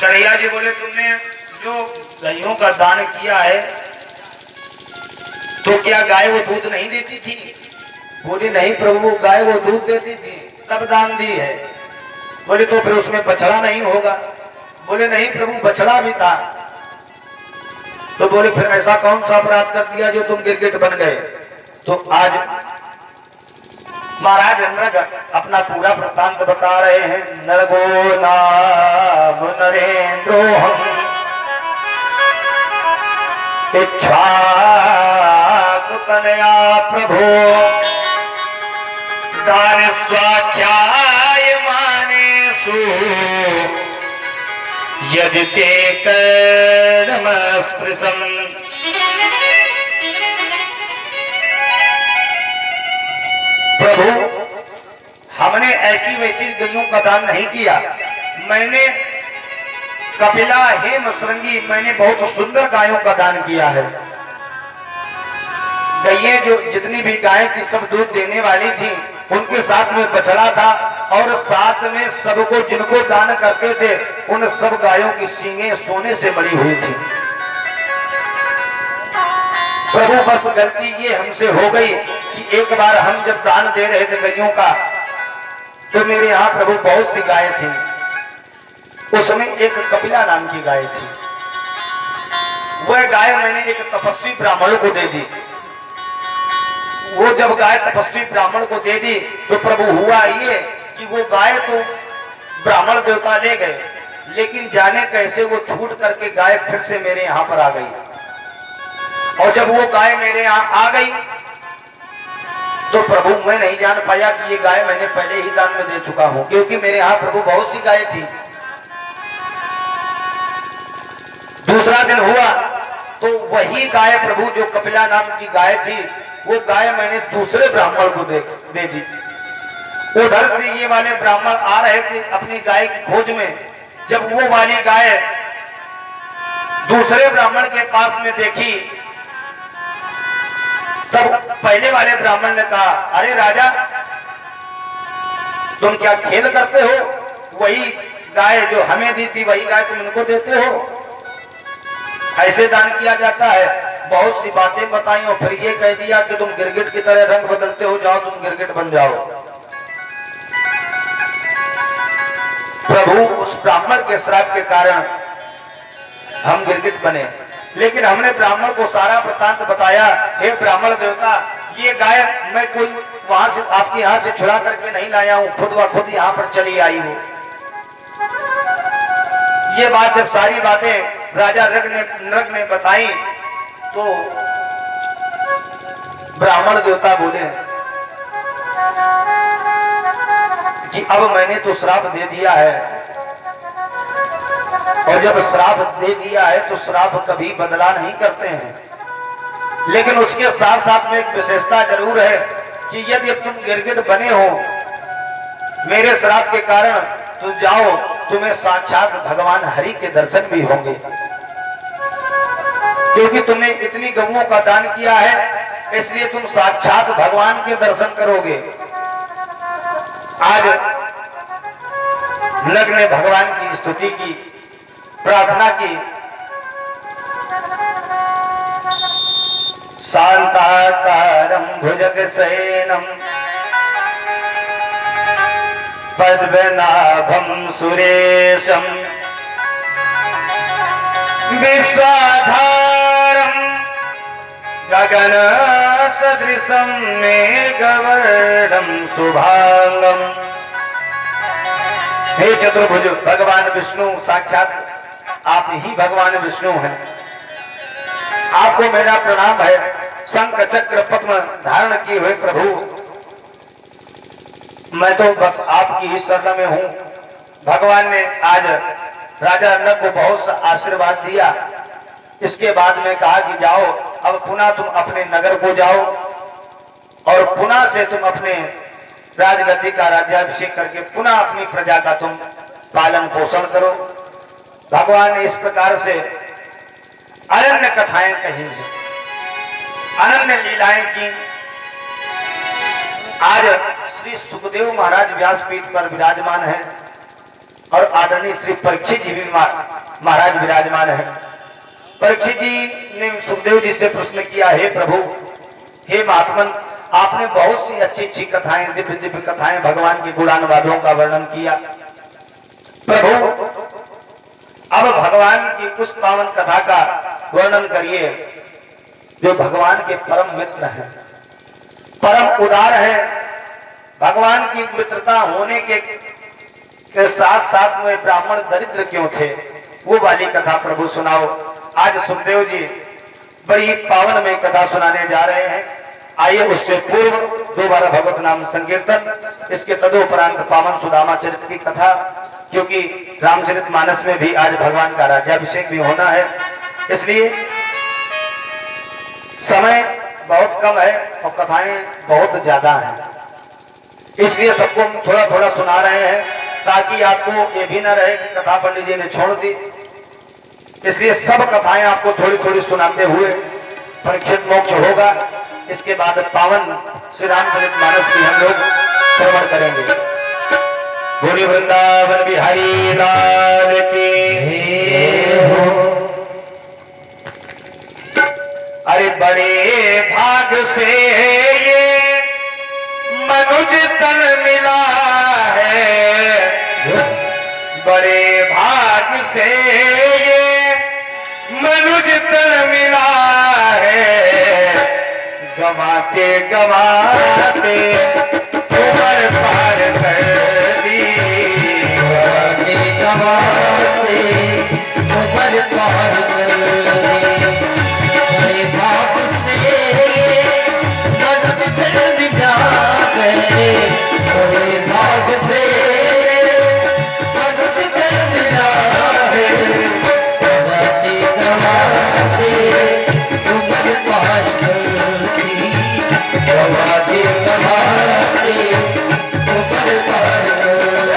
कन्हैया जी बोले तुमने जो गायों का दान किया है तो क्या गाय वो दूध नहीं देती थी? बोले नहीं प्रभु, गाय वो दूध देती थी तब दान दी है। बोले तो फिर उसमें बछड़ा नहीं होगा? बोले नहीं प्रभु, बछड़ा भी था। तो बोले फिर ऐसा कौन सा अपराध कर दिया जो तुम गिरगिट बन गए? तो आज महाराज नृग अपना पूरा वृत्तांत बता रहे हैं। नरगो नाम नरेंद्रो हम इच्छा कन्या प्रभु दान स्वाध्याय माने सु यदि ते कर्म स्पृशम। प्रभु, हमने ऐसी वैसी गैयों का दान नहीं किया। मैंने कपिला हेम श्रृंगी, मैंने बहुत सुंदर गायों का दान किया है। गैये जो जितनी भी गायें थी सब दूध देने वाली थी, उनके साथ में बछड़ा था और साथ में सबको जिनको दान करते थे उन सब गायों की सींगें सोने से मड़ी हुई थी। प्रभु बस गलती ये हमसे हो गई कि एक बार हम जब दान दे रहे थे गैयों का तो मेरे यहाँ प्रभु बहुत सी गायें थी। उसमें एक कपिला नाम की गाय थी। वह गाय मैंने एक तपस्वी ब्राह्मण को दे दी। वो जब गाय तपस्वी ब्राह्मण को दे दी तो प्रभु हुआ ये कि वो गाय तो ब्राह्मण देवता ले गए, लेकिन जाने कैसे वो छूट करके गाय फिर से मेरे यहाँ पर आ गई। और जब वो गाय मेरे यहाँ आ गई तो प्रभु मैं नहीं जान पाया कि ये गाय मैंने पहले ही दान में दे चुका हूं, क्योंकि मेरे यहाँ प्रभु बहुत सी गाय थी। दूसरा दिन हुआ तो वही गाय प्रभु जो कपिला नाम की गाय थी वो गाय मैंने दूसरे ब्राह्मण को दे दी। उधर से ये वाले ब्राह्मण आ रहे थे अपनी गाय की खोज में। जब वो वाली गाय दूसरे ब्राह्मण के पास में देखी तब पहले वाले ब्राह्मण ने कहा, अरे राजा तुम क्या खेल करते हो? वही गाय जो हमें दी थी वही गाय तुम इनको देते हो? ऐसे दान किया जाता है? बहुत सी बातें बताई और फिर ये कह दिया कि तुम गिरगिट की तरह रंग बदलते हो, जाओ तुम गिरगिट बन जाओ। प्रभु उस ब्राह्मण के श्राप के कारण हम गिरगिट बने, लेकिन हमने ब्राह्मण को सारा वृत्तांत बताया। हे ब्राह्मण देवता, ये गाय मैं कोई वहां से आपके यहाँ से छुड़ा करके नहीं लाया हूँ, खुद व खुद यहाँ पर चली आई हूँ। ये बात जब सारी बातें राजा नृग ने बताई तो ब्राह्मण देवता बोले कि अब मैंने तो श्राप दे दिया है, और जब श्राप दे दिया है तो श्राप कभी बदला नहीं करते हैं। लेकिन उसके साथ साथ में एक विशेषता जरूर है कि यदि तुम गिरगिट बने हो मेरे श्राप के कारण तो जाओ, तुम्हें साक्षात भगवान हरि के दर्शन भी होंगे, क्योंकि तुमने इतनी गौओं का दान किया है इसलिए तुम साक्षात भगवान के दर्शन करोगे। आज नृग ने भगवान की स्तुति की, प्रार्थना की। शांताकारं भुजगशयनं पद्मनाभं सुरेशं विश्वाधारं गगन सदृशं मेघवर्णं शुभांगं। हे चतुर्भुज भगवान विष्णु, साक्षात आप ही भगवान विष्णु हैं। आपको मेरा प्रणाम है। शंख चक्र पद्म धारण किए हुए प्रभु, मैं तो बस आपकी ही शरण में हूँ। भगवान ने आज राजा नृग को बहुत सा आशीर्वाद दिया। इसके बाद में कहा कि जाओ अब पुनः तुम अपने नगर को जाओ और पुनः से तुम अपने राजगद्दी का राज्याभिषेक करके पुनः अपनी प्रजा का तुम पालन पोषण करो। भगवान ने इस प्रकार से अनन्य कथाएं कही हैं, अनन्य लीलाएं की। आज श्री सुखदेव महाराज व्यासपीठ पर विराजमान हैं। और आदरणीय श्री परीक्षित जी भी महाराज विराजमान है। परीक्षित जी ने सुखदेव जी से प्रश्न किया, हे प्रभु, हे महात्मन, आपने बहुत सी अच्छी अच्छी कथाएं, दिव्य दिव्य कथाएं, भगवान के गुणानुवादों का वर्णन किया। प्रभु, अब भगवान की उस पावन कथा का वर्णन करिए जो भगवान के परम मित्र हैं, परम उदार है। भगवान की मित्रता होने के साथ साथ में ब्राह्मण दरिद्र क्यों थे, वो वाली कथा प्रभु सुनाओ। आज सुखदेव जी बड़ी पावन में कथा सुनाने जा रहे हैं। आइए उससे पूर्व दोबारा भगवत नाम संकीर्तन, इसके तदोपरांत पावन सुदामा चरित्र की कथा, क्योंकि रामचरितमानस में भी आज भगवान का राज्याभिषेक भी होना है, इसलिए समय बहुत कम है और कथाएं बहुत ज्यादा हैं, इसलिए सबको थोड़ा थोड़ा सुना रहे हैं ताकि आपको ये भी न रहे कि कथा पंडित जी ने छोड़ दी। इसलिए सब कथाएं आपको थोड़ी थोड़ी सुनाते हुए परीक्षित मोक्ष होगा। इसके बाद पावन श्री रामचरितमानस भी हम लोग श्रवण करेंगे। बोली वृंदावन बिहारी लाल की। अरे बड़े भाग से ये मनुज तन मिला है, बड़े भाग से ये मनुज तन मिला है, गवाते गवाते उम्र पार कर दी, गवाते गवाते उम्र पार कर दी। बड़े भाग से मनुज तन मिला है, बड़े भाग से मनुज तन मिला है, गवाते गवाते उम्र पार कर दी, गवाते गवाते उम्र पार कर दी।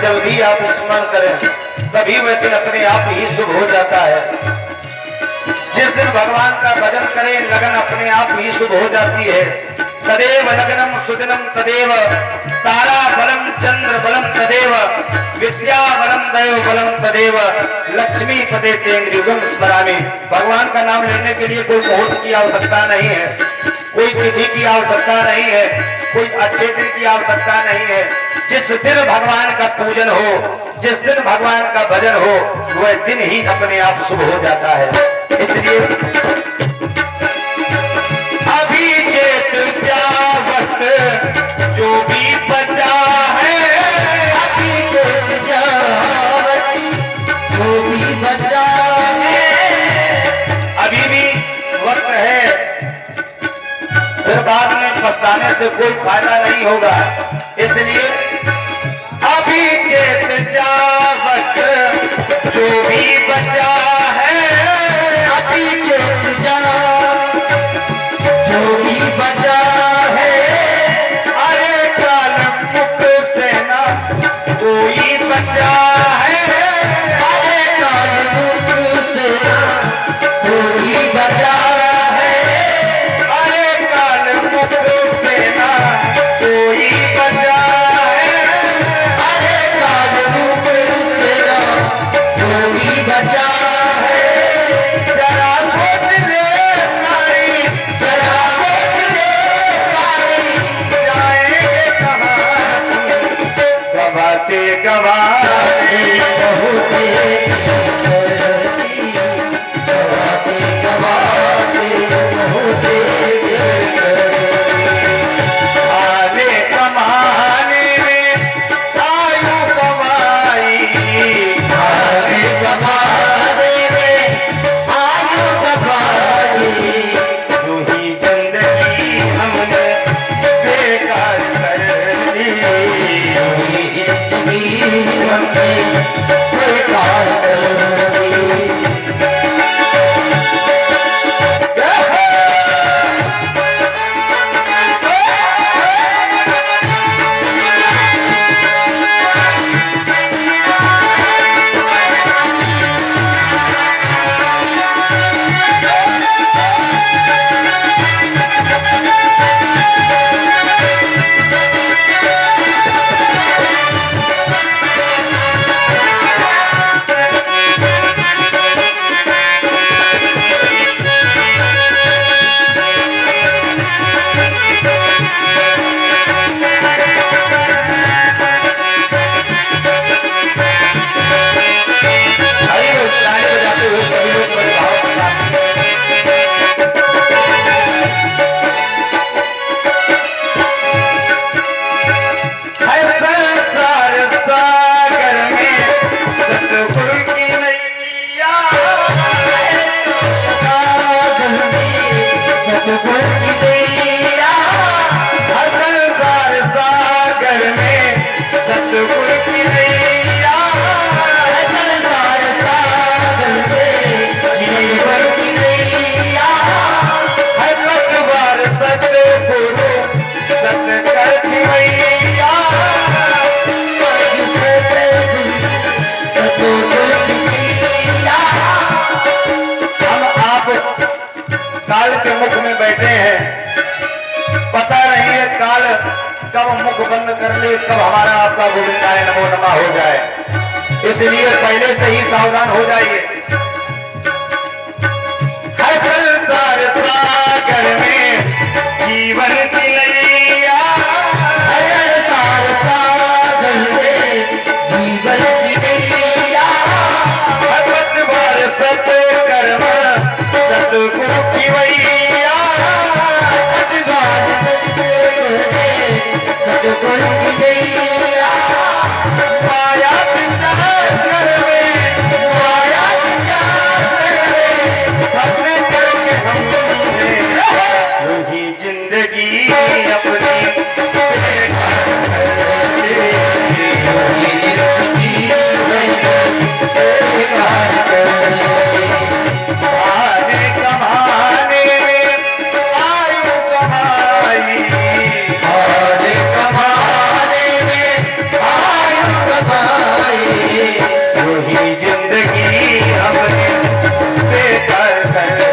जब भी आप स्मरण करें तभी वह दिन अपने आप ही शुभ हो जाता है। जिस दिन भगवान का भजन करें लगन अपने आप ही शुभ हो जाती है। तदेव लग्नम सुदिनम तदेव तारा बलम चंद्र बलम तदेव विद्या बलम दैव बलम तदेव लक्ष्मी पदे तेंद्रियुगम स्मरामि। भगवान का नाम लेने के लिए कोई मुहूर्त की आवश्यकता नहीं है, कोई तिथि की आवश्यकता नहीं है, कोई अच्छे दिन की आवश्यकता नहीं है। जिस दिन भगवान का पूजन हो, जिस दिन भगवान का भजन हो, वह दिन ही अपने आप शुभ हो जाता है। इसलिए अभी चेत जावत जो भी बचा है, अभी चेत जावत जो भी बचा है, अभी भी वक्त है, फिर बाद में पछताने से कोई फायदा नहीं होगा। इसलिए अभी चेत जावत जो भी बचा है, अभी चेत जावत जो भी बचा है, अरे काल मुख से ना कोई बचा है, अरे काल मुख से ना कोई बचा है, अरे काल मुख से ना कोई बचा है, अरे काल मुख से ना कोई बचा है। जरा सोच लेना सतगुरु की नैया संसार सागर में जीवन की नैया है पतवार सतगुरु सतकर की मैया हम आप काल के मुख में बैठे हैं, पता नहीं है काल कब मुख बंद कर ले, कब हमारा आपका गोविंदाय नमो नमः हो जाए, इसलिए पहले से ही सावधान हो जाइए। है संसार सागर में जीवन की नैया संसार सागर में जीवन की नैया है पतवार सतकर्म सतगुरु की मैया सतगुरु की नैया माया विचार में माया विचार में फंस करके हमने वही जिंदगी अपनी आने कमाने में आयु कमाई वही जिंदगी हमने बेकार कर दी।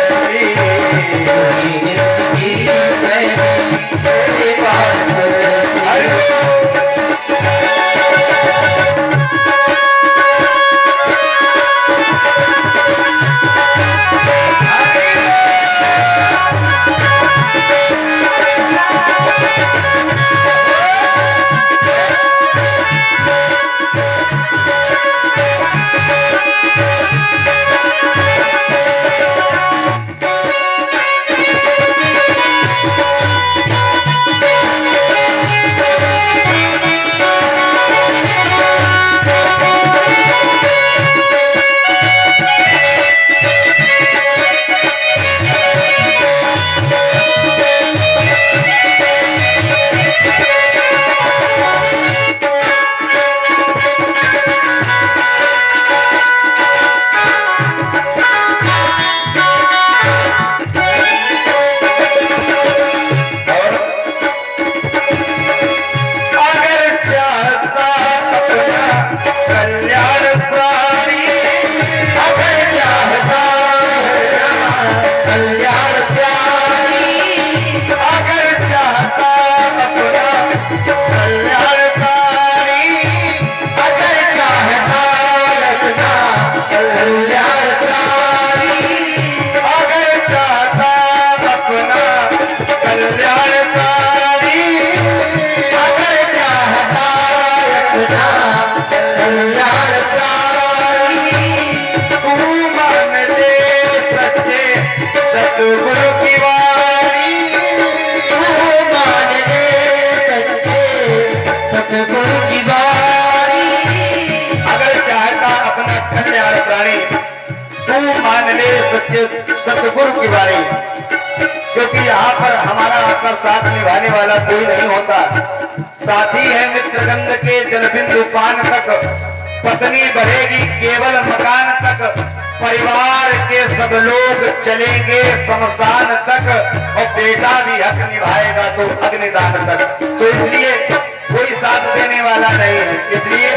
सतगुरु की बारी, क्योंकि यहाँ पर हमारा आपका साथ निभाने वाला कोई नहीं होता। साथी है मित्र गंध के जलबिंदु पान तक, पत्नी बढ़ेगी केवल मकान तक, परिवार के सब लोग चलेंगे शमशान तक, और बेटा भी हक निभाएगा तो अग्निदान तक। तो इसलिए कोई साथ देने वाला नहीं है। इसलिए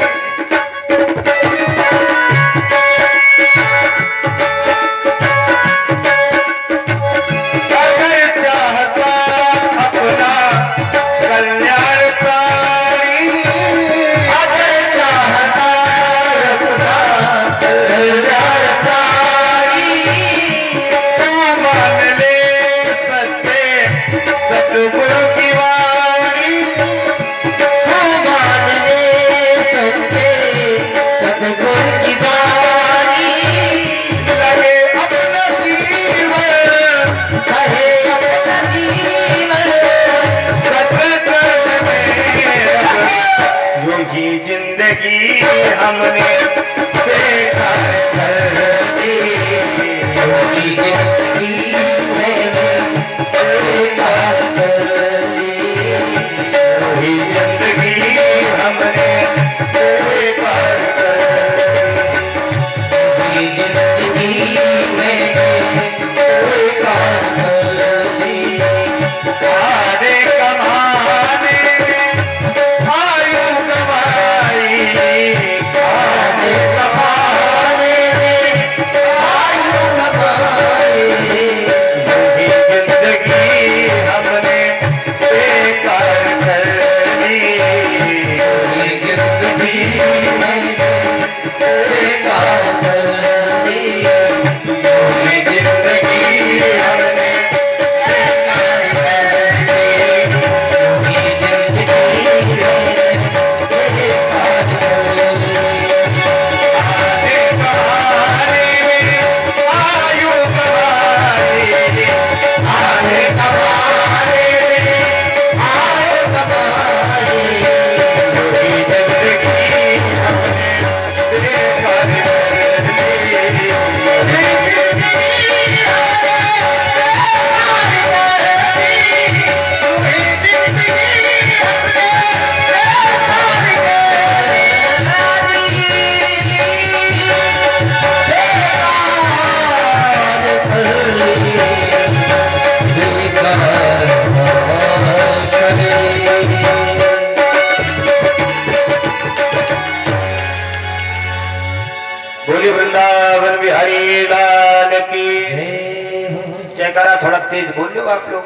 बिहारी लाल की जय हो। जयकारा थोड़ा तेज बोल लो आप लोग।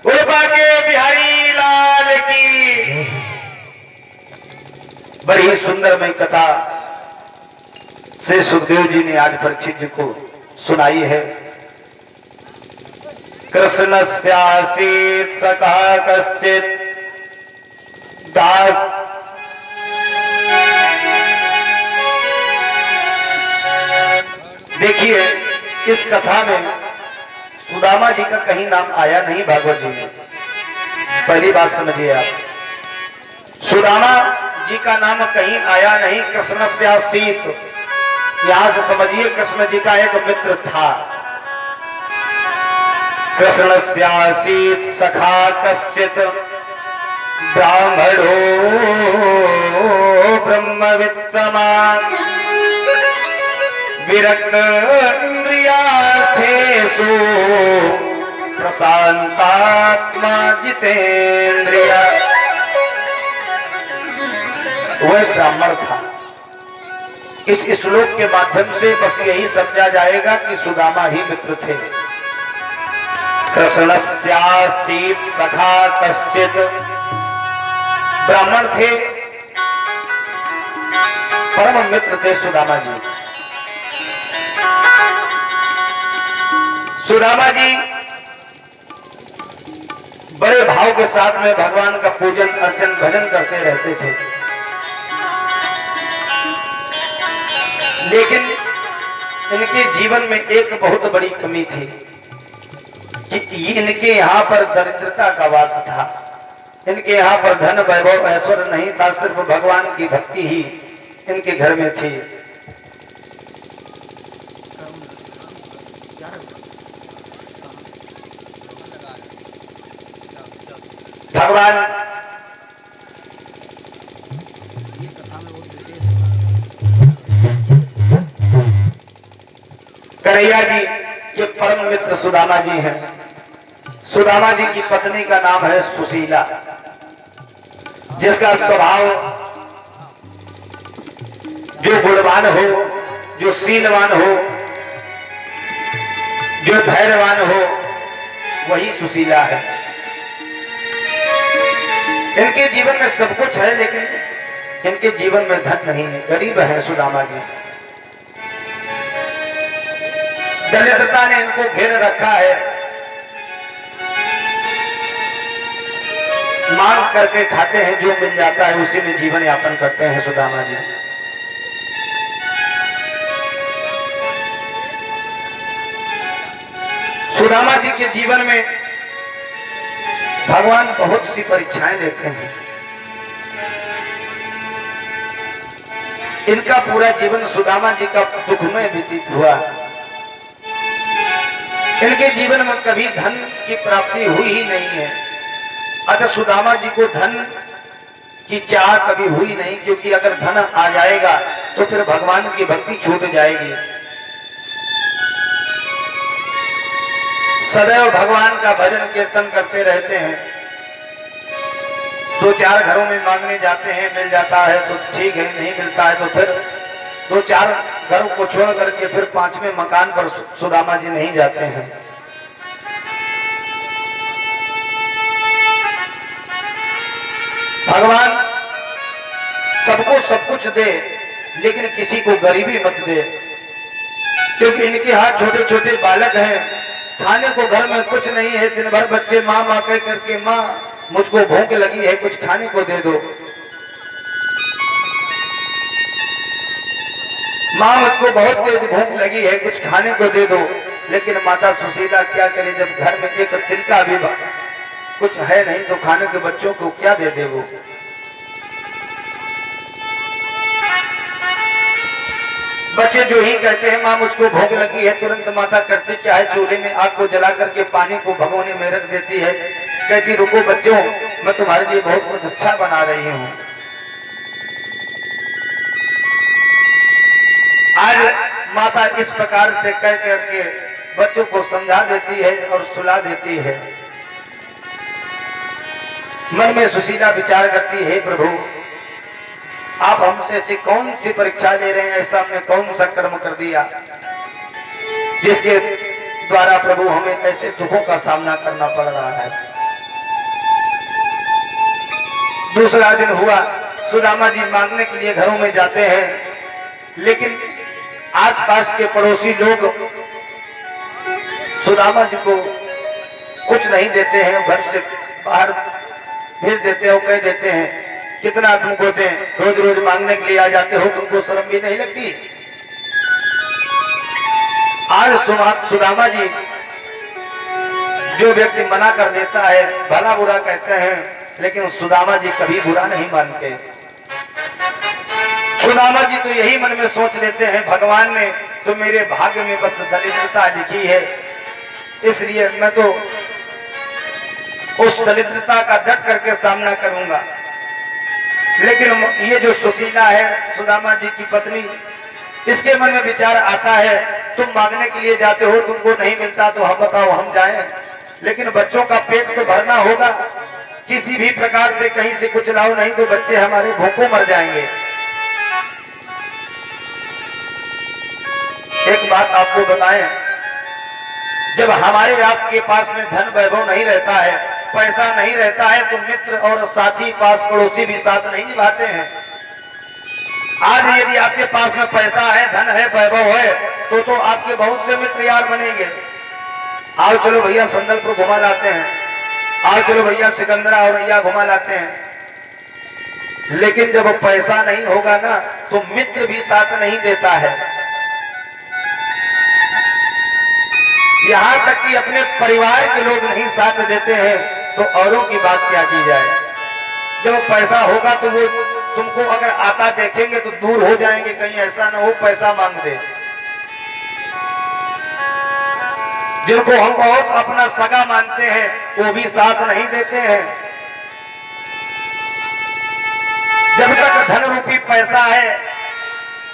बोले बाके बिहारी लाल की। बड़ी ही सुंदरमय कथा श्री सुखदेव जी ने आज परीक्षित जी को सुनाई है। कृष्ण स्यासीत सखा कश्चित दास। देखिए इस कथा में सुदामा जी का कहीं नाम आया नहीं भागवत जी में। पहली बात समझिए आप, सुदामा जी का नाम कहीं आया नहीं। कृष्ण स्यासीत, यहां से समझिए कृष्ण जी का एक मित्र था। कृष्ण स्यासीत सखा कश्चित ब्राह्मणो ब्रह्मवित्तमान् विरक्त इंद्रियार्थेषु प्रशांतात्मा जितेंद्रिय। वह ब्राह्मण था। इस श्लोक के माध्यम से बस यही समझा जाएगा कि सुदामा ही मित्र थे। कृष्णस्यासीत सखा कश्चित, ब्राह्मण थे, परम मित्र थे सुदामा जी। सुदामा जी बड़े भाव के साथ में भगवान का पूजन अर्चन भजन करते रहते थे। लेकिन इनके जीवन में एक बहुत बड़ी कमी थी कि इनके यहाँ पर दरिद्रता का वास था। इनके यहाँ पर धन वैभव ऐश्वर्य नहीं था, सिर्फ भगवान की भक्ति ही इनके घर में थी। भगवान कन्हैया जी के परम मित्र सुदामा जी हैं। सुदामा जी की पत्नी का नाम है सुशीला, जिसका स्वभाव जो गुणवान हो, जो शीलवान हो, जो धैर्यवान हो, वही सुशीला है। इनके जीवन में सब कुछ है, लेकिन इनके जीवन में धन नहीं है, गरीब है सुदामा जी। दरिद्रता ने इनको घेर रखा है। मांग करके खाते हैं, जो मिल जाता है उसी में जीवन यापन करते हैं सुदामा जी। सुदामा जी के जीवन में भगवान बहुत सी परीक्षाएं लेते हैं। इनका पूरा जीवन सुदामा जी का दुखमय व्यतीत हुआ। इनके जीवन में कभी धन की प्राप्ति हुई ही नहीं है। अच्छा, सुदामा जी को धन की चाह कभी हुई नहीं, क्योंकि अगर धन आ जाएगा तो फिर भगवान की भक्ति छूट जाएगी। सदैव भगवान का भजन कीर्तन करते रहते हैं। दो चार घरों में मांगने जाते हैं, मिल जाता है तो ठीक है, नहीं मिलता है तो फिर दो चार घरों को छोड़ करके फिर पांचवें मकान पर सुदामा जी नहीं जाते हैं। भगवान सबको सब कुछ दे, लेकिन किसी को गरीबी मत दे, क्योंकि इनके हाथ छोटे छोटे बालक हैं। खाने को घर में कुछ नहीं है। दिन भर बच्चे माँ माँ कह करके, माँ मुझको भूख लगी है, कुछ खाने को दे दो, माँ मुझको बहुत तेज भूख लगी है, कुछ खाने को दे दो। लेकिन माता सुशीला क्या करे, जब घर में एक तिनका भी कुछ है नहीं तो खाने के बच्चों को क्या दे दे वो। बच्चे जो ही कहते हैं माँ मुझको भूख लगी है, तुरंत माता करती क्या है, चूल्हे में आग को जला करके पानी को भगोने में रख देती है। कहती रुको बच्चों, मैं तुम्हारे लिए बहुत कुछ अच्छा बना रही हूँ। आज माता इस प्रकार से कह करके बच्चों को समझा देती है और सुला देती है। मन में सुशीला विचार करती है, प्रभु आप हमसे ऐसी कौन सी परीक्षा ले रहे हैं, ऐसा हमने कौन सा कर्म कर दिया जिसके द्वारा प्रभु हमें ऐसे दुखों का सामना करना पड़ रहा है। दूसरा दिन हुआ, सुदामा जी मांगने के लिए घरों में जाते हैं, लेकिन आसपास के पड़ोसी लोग सुदामा जी को कुछ नहीं देते हैं, घर से बाहर भेज देते हैं, कह देते हैं कितना तुमको दें, रोज रोज मांगने के लिए आ जाते हो, तुमको शर्म भी नहीं लगती। आज सुदामा जी, जो व्यक्ति मना कर देता है, भला बुरा कहते हैं, लेकिन सुदामा जी कभी बुरा नहीं मानते। सुदामा जी तो यही मन में सोच लेते हैं, भगवान ने तो मेरे भाग्य में बस दरिद्रता लिखी है, इसलिए मैं तो उस दरिद्रता का डट करके सामना करूंगा। लेकिन ये जो सुशीला है, सुदामा जी की पत्नी, इसके मन में विचार आता है, तुम मांगने के लिए जाते हो, तुमको नहीं मिलता तो हम बताओ हम जाएं, लेकिन बच्चों का पेट तो भरना होगा, किसी भी प्रकार से कहीं से कुछ लाओ, नहीं तो बच्चे हमारे भूखों मर जाएंगे। एक बात आपको बताएं, जब हमारे आपके पास में धन वैभव नहीं रहता है, पैसा नहीं रहता है, तो मित्र और साथी, पास पड़ोसी भी साथ नहीं निभाते हैं। आज यदि आपके पास में पैसा है, धन है, वैभव है, तो आपके बहुत से मित्र यार बनेंगे। आओ चलो भैया संदलपुर घुमा लाते हैं, आओ चलो भैया सिकंदरा और भैया घुमा लाते हैं। लेकिन जब पैसा नहीं होगा ना, तो मित्र भी साथ नहीं देता है। यहाँ तक कि अपने परिवार के लोग नहीं साथ देते हैं, तो औरों की बात क्या की जाए। जब पैसा होगा तो वो तुमको अगर आता देखेंगे तो दूर हो जाएंगे, कहीं ऐसा ना हो पैसा मांग दे। जिनको हम बहुत अपना सगा मानते हैं, वो भी साथ नहीं देते हैं। जब तक धन रूपी पैसा है,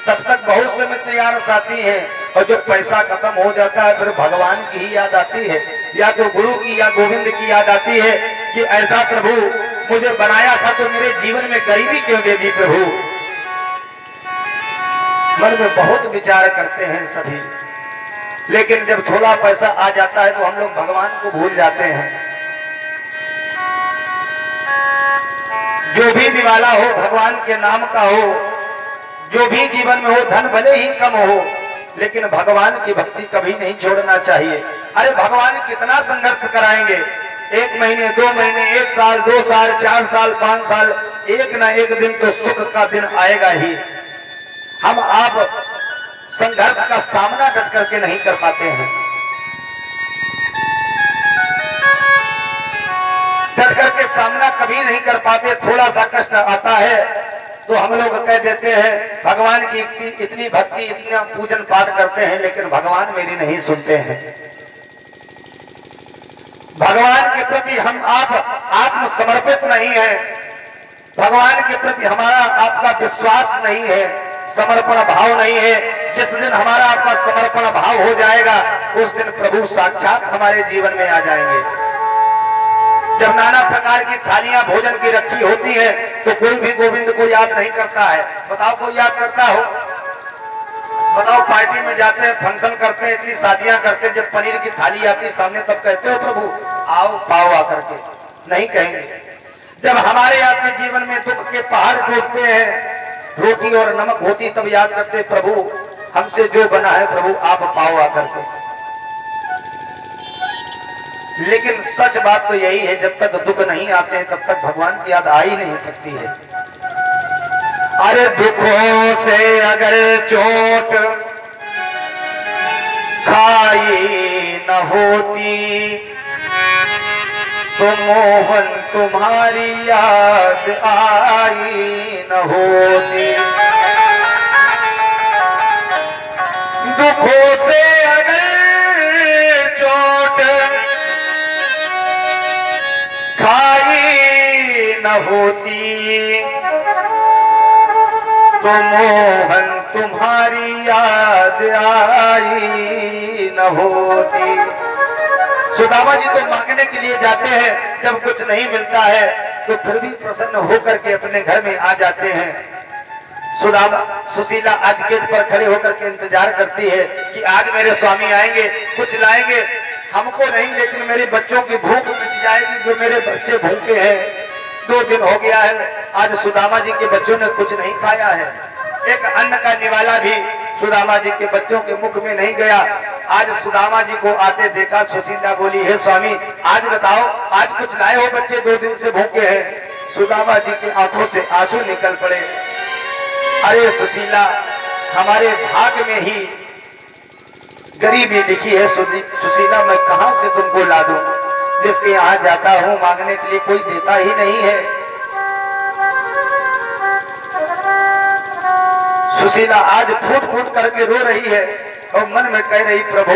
तब तक बहुत से मित्र यार साथी हैं, और जब पैसा खत्म हो जाता है, फिर भगवान की ही याद आती है, या तो गुरु की या गोविंद की याद आती है कि ऐसा प्रभु मुझे बनाया था तो मेरे जीवन में गरीबी क्यों दे दी प्रभु। मन में बहुत विचार करते हैं सभी, लेकिन जब थोड़ा पैसा आ जाता है तो हम लोग भगवान को भूल जाते हैं। जो भी निवाला हो, भगवान के नाम का हो, जो भी जीवन में हो, धन भले ही कम हो, लेकिन भगवान की भक्ति कभी नहीं छोड़ना चाहिए। अरे भगवान कितना संघर्ष कराएंगे, 1 महीने, 2 महीने, 1 साल, 2 साल, 4 साल, 5 साल, एक ना एक दिन तो सुख का दिन आएगा ही। हम आप संघर्ष का सामना डट करके नहीं कर पाते हैं, डट करके सामना कभी नहीं कर पाते। थोड़ा सा कष्ट आता है तो हम लोग कह देते हैं भगवान की इतनी भक्ति, इतना पूजन पाठ करते हैं, लेकिन भगवान मेरी नहीं सुनते हैं। भगवान के प्रति हम आप आत्मसमर्पित नहीं है, भगवान के प्रति हमारा आपका विश्वास नहीं है, समर्पण भाव नहीं है। जिस दिन हमारा आपका समर्पण भाव हो जाएगा, उस दिन प्रभु साक्षात हमारे जीवन में आ जाएंगे। जब नाना प्रकार की थालियां भोजन की रखी होती है, तो कोई भी गोविंद को याद नहीं करता है। बताओ कोई याद करता हो? बताओ पार्टी में जाते हैं, फंक्शन करते हैं, इतनी शादियां करते हैं, जब पनीर की थाली आती सामने तब कहते हो प्रभु आओ पाओ आकर के? नहीं कहेंगे। जब हमारे आपके जीवन में दुख के पहाड़ टूटते हैं, रोटी और नमक होती, तब याद करते प्रभु हमसे जो बना है प्रभु आप पाओ आकर के। लेकिन सच बात तो यही है, जब तक दुख नहीं आते हैं तब तक भगवान की याद आ ही नहीं सकती है। अरे दुखों से अगर चोट खाई न होती, तो मोहन तुम्हारी याद आई न होती। दुखों से अगर चोट खाई न होती, तो मोहन तुम्हारी याद आई न होती। सुदामा जी तो मांगने के लिए जाते हैं, जब कुछ नहीं मिलता है तो फिर भी प्रसन्न होकर के अपने घर में आ जाते हैं। सुदामा सुशीला आज गेट पर खड़े होकर के इंतजार करती है कि आज मेरे स्वामी आएंगे, कुछ लाएंगे, हमको नहीं लेकिन मेरे बच्चों की भूख मिट जाएगी, जो मेरे बच्चे भूखे हैं। 2 दिन हो गया है, आज सुदामा जी के बच्चों ने कुछ नहीं खाया है। एक अन्न का निवाला भी सुदामा जी के बच्चों के मुख में नहीं गया। आज सुदामा जी को आते देखा, सुशीला बोली, हे स्वामी आज बताओ, आज कुछ लाए हो? बच्चे 2 दिन से भूखे हैं। सुदामा जी की आंखों से आंसू निकल पड़े। अरे सुशीला, हमारे भाग्य में ही गरीबी लिखी है सुशीला, मैं कहां से तुमको ला दूं? जिसके यहाँ जाता हूं मांगने के लिए कोई देता ही नहीं है। सुशीला आज फूट फूट करके रो रही है और मन में कह रही, प्रभु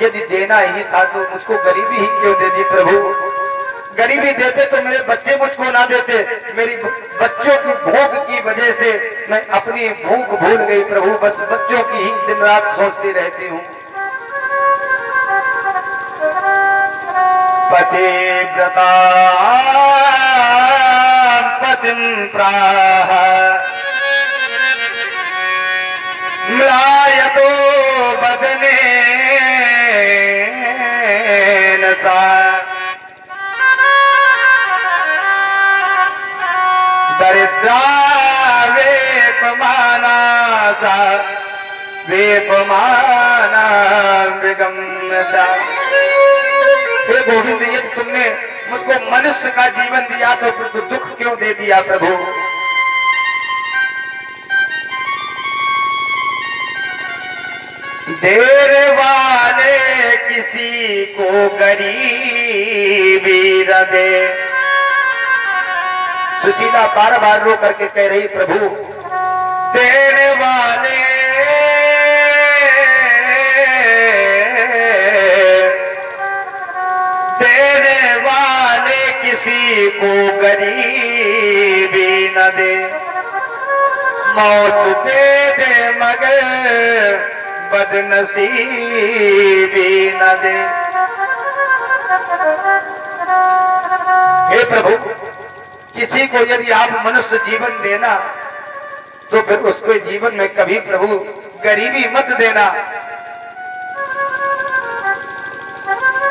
यदि देना ही था तो मुझको गरीबी ही क्यों दे दी? प्रभु गरीबी देते तो मेरे बच्चे मुझको ना देते। मेरी बच्चों की भूख की वजह से मैं अपनी भूख भूल गई प्रभु, बस बच्चों की ही दिन रात सोचती रहती हूँ। पतिव्रता पतिं प्राह म्लायतो बदने सा दरिद्रा वेपमाना सा वेपमाना विगम्य सा। हे गोविंद, यदि तुमने मुझको मनुष्य का जीवन दिया तो फिर दुख क्यों दे दिया प्रभु? देने वाले किसी को गरीबी न दे। सुशीला बार बार रो करके कह रही, प्रभु देने वाले किसी को गरीबी न दे। मौत दे दे मगर बदनसीबी न दे। हे प्रभु, किसी को यदि आप मनुष्य जीवन देना तो फिर उसको जीवन में कभी प्रभु गरीबी मत देना।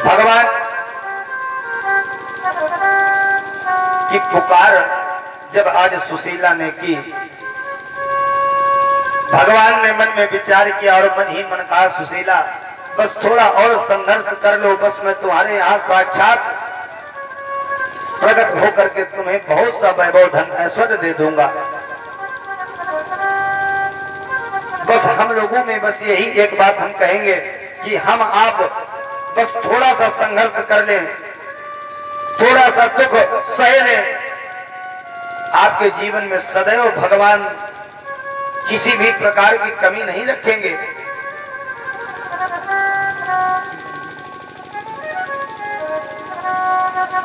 भगवान की पुकार जब आज सुशीला ने की, भगवान ने मन में विचार किया और मन ही मन कहा, सुशीला बस थोड़ा और संघर्ष कर लो, बस मैं तुम्हारे यहाँ साक्षात प्रकट होकर के तुम्हें बहुत सा वैभव धन ऐश्वर्य दे दूंगा। बस हम लोगों में बस यही एक बात हम कहेंगे कि हम आप बस थोड़ा सा संघर्ष कर लें, थोड़ा सा दुख सह लें, आपके जीवन में सदैव भगवान किसी भी प्रकार की कमी नहीं रखेंगे।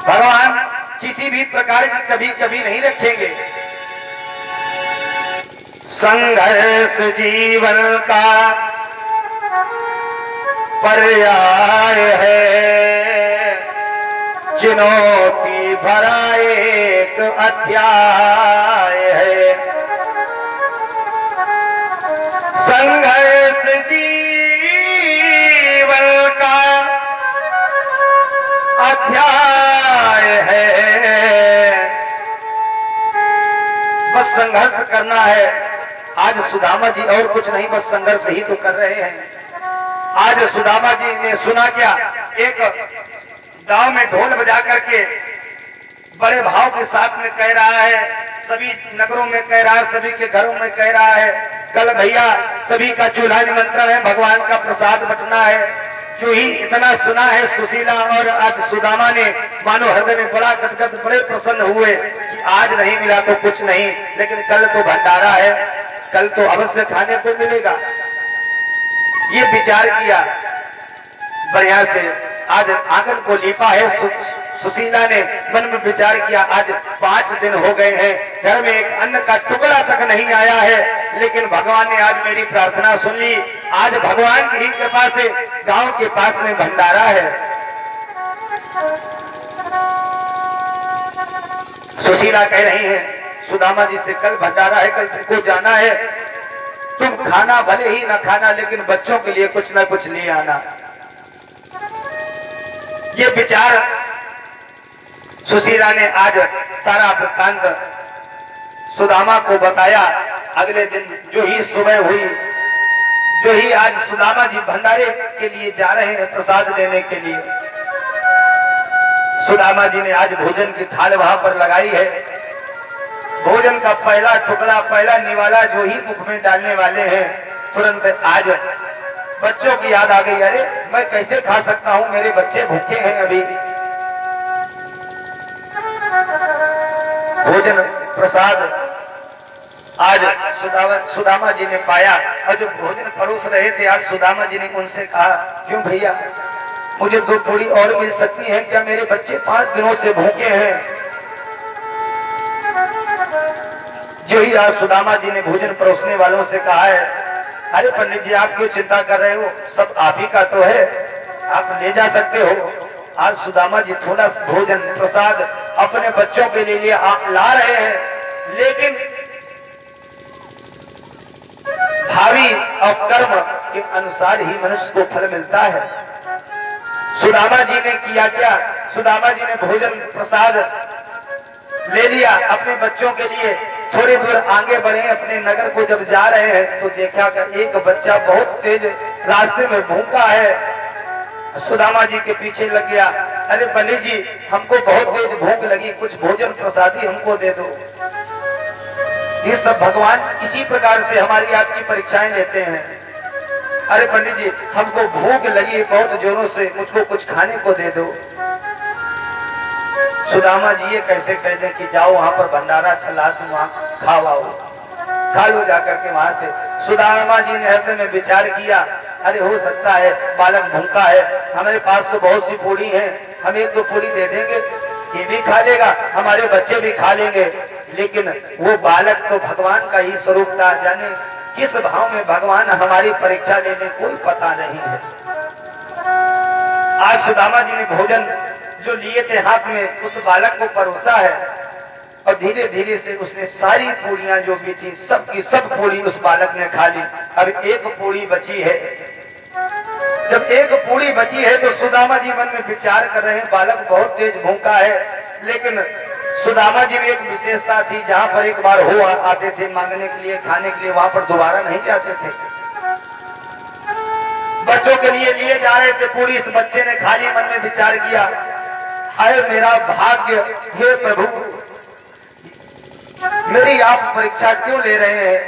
भगवान किसी भी प्रकार की कभी नहीं रखेंगे। संघर्ष जीवन का पर्याय है, चुनौती भरा एक अध्याय है। संघर्ष जीवन का अध्याय है, बस संघर्ष करना है। आज सुदामा जी और कुछ नहीं, बस संघर्ष ही तो कर रहे हैं। आज सुदामा जी ने सुना क्या, एक गांव में ढोल बजा करके बड़े भाव के साथ में कह रहा है, सभी नगरों में कह रहा है, सभी के घरों में कह रहा है, कल भैया सभी का चूल्हा निमंत्रण है, भगवान का प्रसाद बटना है। जो ही इतना सुना है सुशीला और आज सुदामा ने मानो हृदय में बड़ा गदगद, बड़े प्रसन्न हुए कि आज नहीं मिला तो कुछ नहीं, लेकिन कल तो भंडारा है, कल तो अवश्य खाने को मिलेगा। ये विचार किया बढ़िया से। आज आंगन को लीपा है, सुशीला ने मन में विचार किया, आज 5 दिन हो गए हैं, घर में एक अन्न का टुकड़ा तक नहीं आया है, लेकिन भगवान ने आज मेरी प्रार्थना सुन ली। आज भगवान की ही कृपा से गांव के पास में भंडारा है। सुशीला कह रही है, सुदामा जी से कल भंडारा है, कल तुमको जाना है, तुम खाना भले ही ना खाना लेकिन बच्चों के लिए कुछ ना कुछ ले आना। ये विचार सुशीला ने आज सारा वृत्तांत सुदामा को बताया। अगले दिन जो ही सुबह हुई, जो ही आज सुदामा जी भंडारे के लिए जा रहे हैं प्रसाद लेने के लिए, सुदामा जी ने आज भोजन की थाल वहां पर लगाई है। भोजन का पहला टुकड़ा, पहला निवाला जो ही मुख में डालने वाले हैं, तुरंत आज बच्चों की याद आ गई। अरे मैं कैसे खा सकता हूं, मेरे बच्चे भूखे हैं अभी। भोजन प्रसाद आज सुदामा जी ने पाया, और जो भोजन परोस रहे थे आज सुदामा जी ने उनसे कहा, क्यों भैया मुझे 2 पूरी और मिल सकती है क्या, मेरे बच्चे 5 दिनों से भूखे हैं। जो ही आज सुदामा जी ने भोजन परोसने वालों से कहा है, अरे पंडित जी आप क्यों चिंता कर रहे हो, सब आप ही का तो है, आप ले जा सकते हो। आज सुदामा जी थोड़ा भोजन प्रसाद अपने बच्चों के लिए ला रहे हैं, लेकिन भावी और कर्म के अनुसार ही मनुष्य को फल मिलता है। सुदामा जी ने किया क्या, सुदामा जी ने भोजन प्रसाद ले लिया अपने बच्चों के लिए। थोड़ी दूर आगे बढ़े, अपने नगर को जब जा रहे हैं तो देखा कि एक बच्चा बहुत तेज रास्ते में भूखा है। सुदामा जी के पीछे लग गया, अरे पंडित जी हमको बहुत तेज भूख लगी, कुछ भोजन प्रसादी हमको दे दो। ये सब भगवान इसी प्रकार से हमारी आपकी परीक्षाएं लेते हैं। अरे पंडित जी हमको भूख लगी बहुत जोरों से, मुझको कुछ खाने को दे दो। सुदामा जी ये कैसे कह दें कि जाओ वहां पर भंडारा चला, तुम वहां खाओ, खा लो जाकर के वहां से। सुदामा जी ने हृदय में विचार किया, अरे हो सकता है बालक भूखा है, हमारे पास तो बहुत सी पूरी है, हम 1-2 पूरी दे देंगे, ये भी खा लेगा, हमारे बच्चे भी खा लेंगे। लेकिन वो बालक तो भगवान का ही स्वरूप था, जाने किस भाव में भगवान हमारी परीक्षा लेने कोई पता नहीं है। आज सुदामा जी ने भोजन जो लिए थे हाथ में उस बालक को परोसा है, और धीरे धीरे से उसने सारी पूरियां जो भी थी सब की सब पूरी उस बालक ने खा ली। अब 1 पूरी बची है। जब 1 पूरी बची है तो सुदामा जी मन में विचार कर रहे हैं, बालक बहुत तेज भूखा है, लेकिन सुदामा जी में एक विशेषता थी, जहां पर एक बार हो आते थे मांगने के लिए, खाने के लिए, वहां पर दोबारा नहीं जाते थे। बच्चों के लिए जा रहे थे पूरी, इस बच्चे ने खाली मन में विचार किया, हाय मेरा भाग्य, हे प्रभु मेरी आप परीक्षा क्यों ले रहे हैं,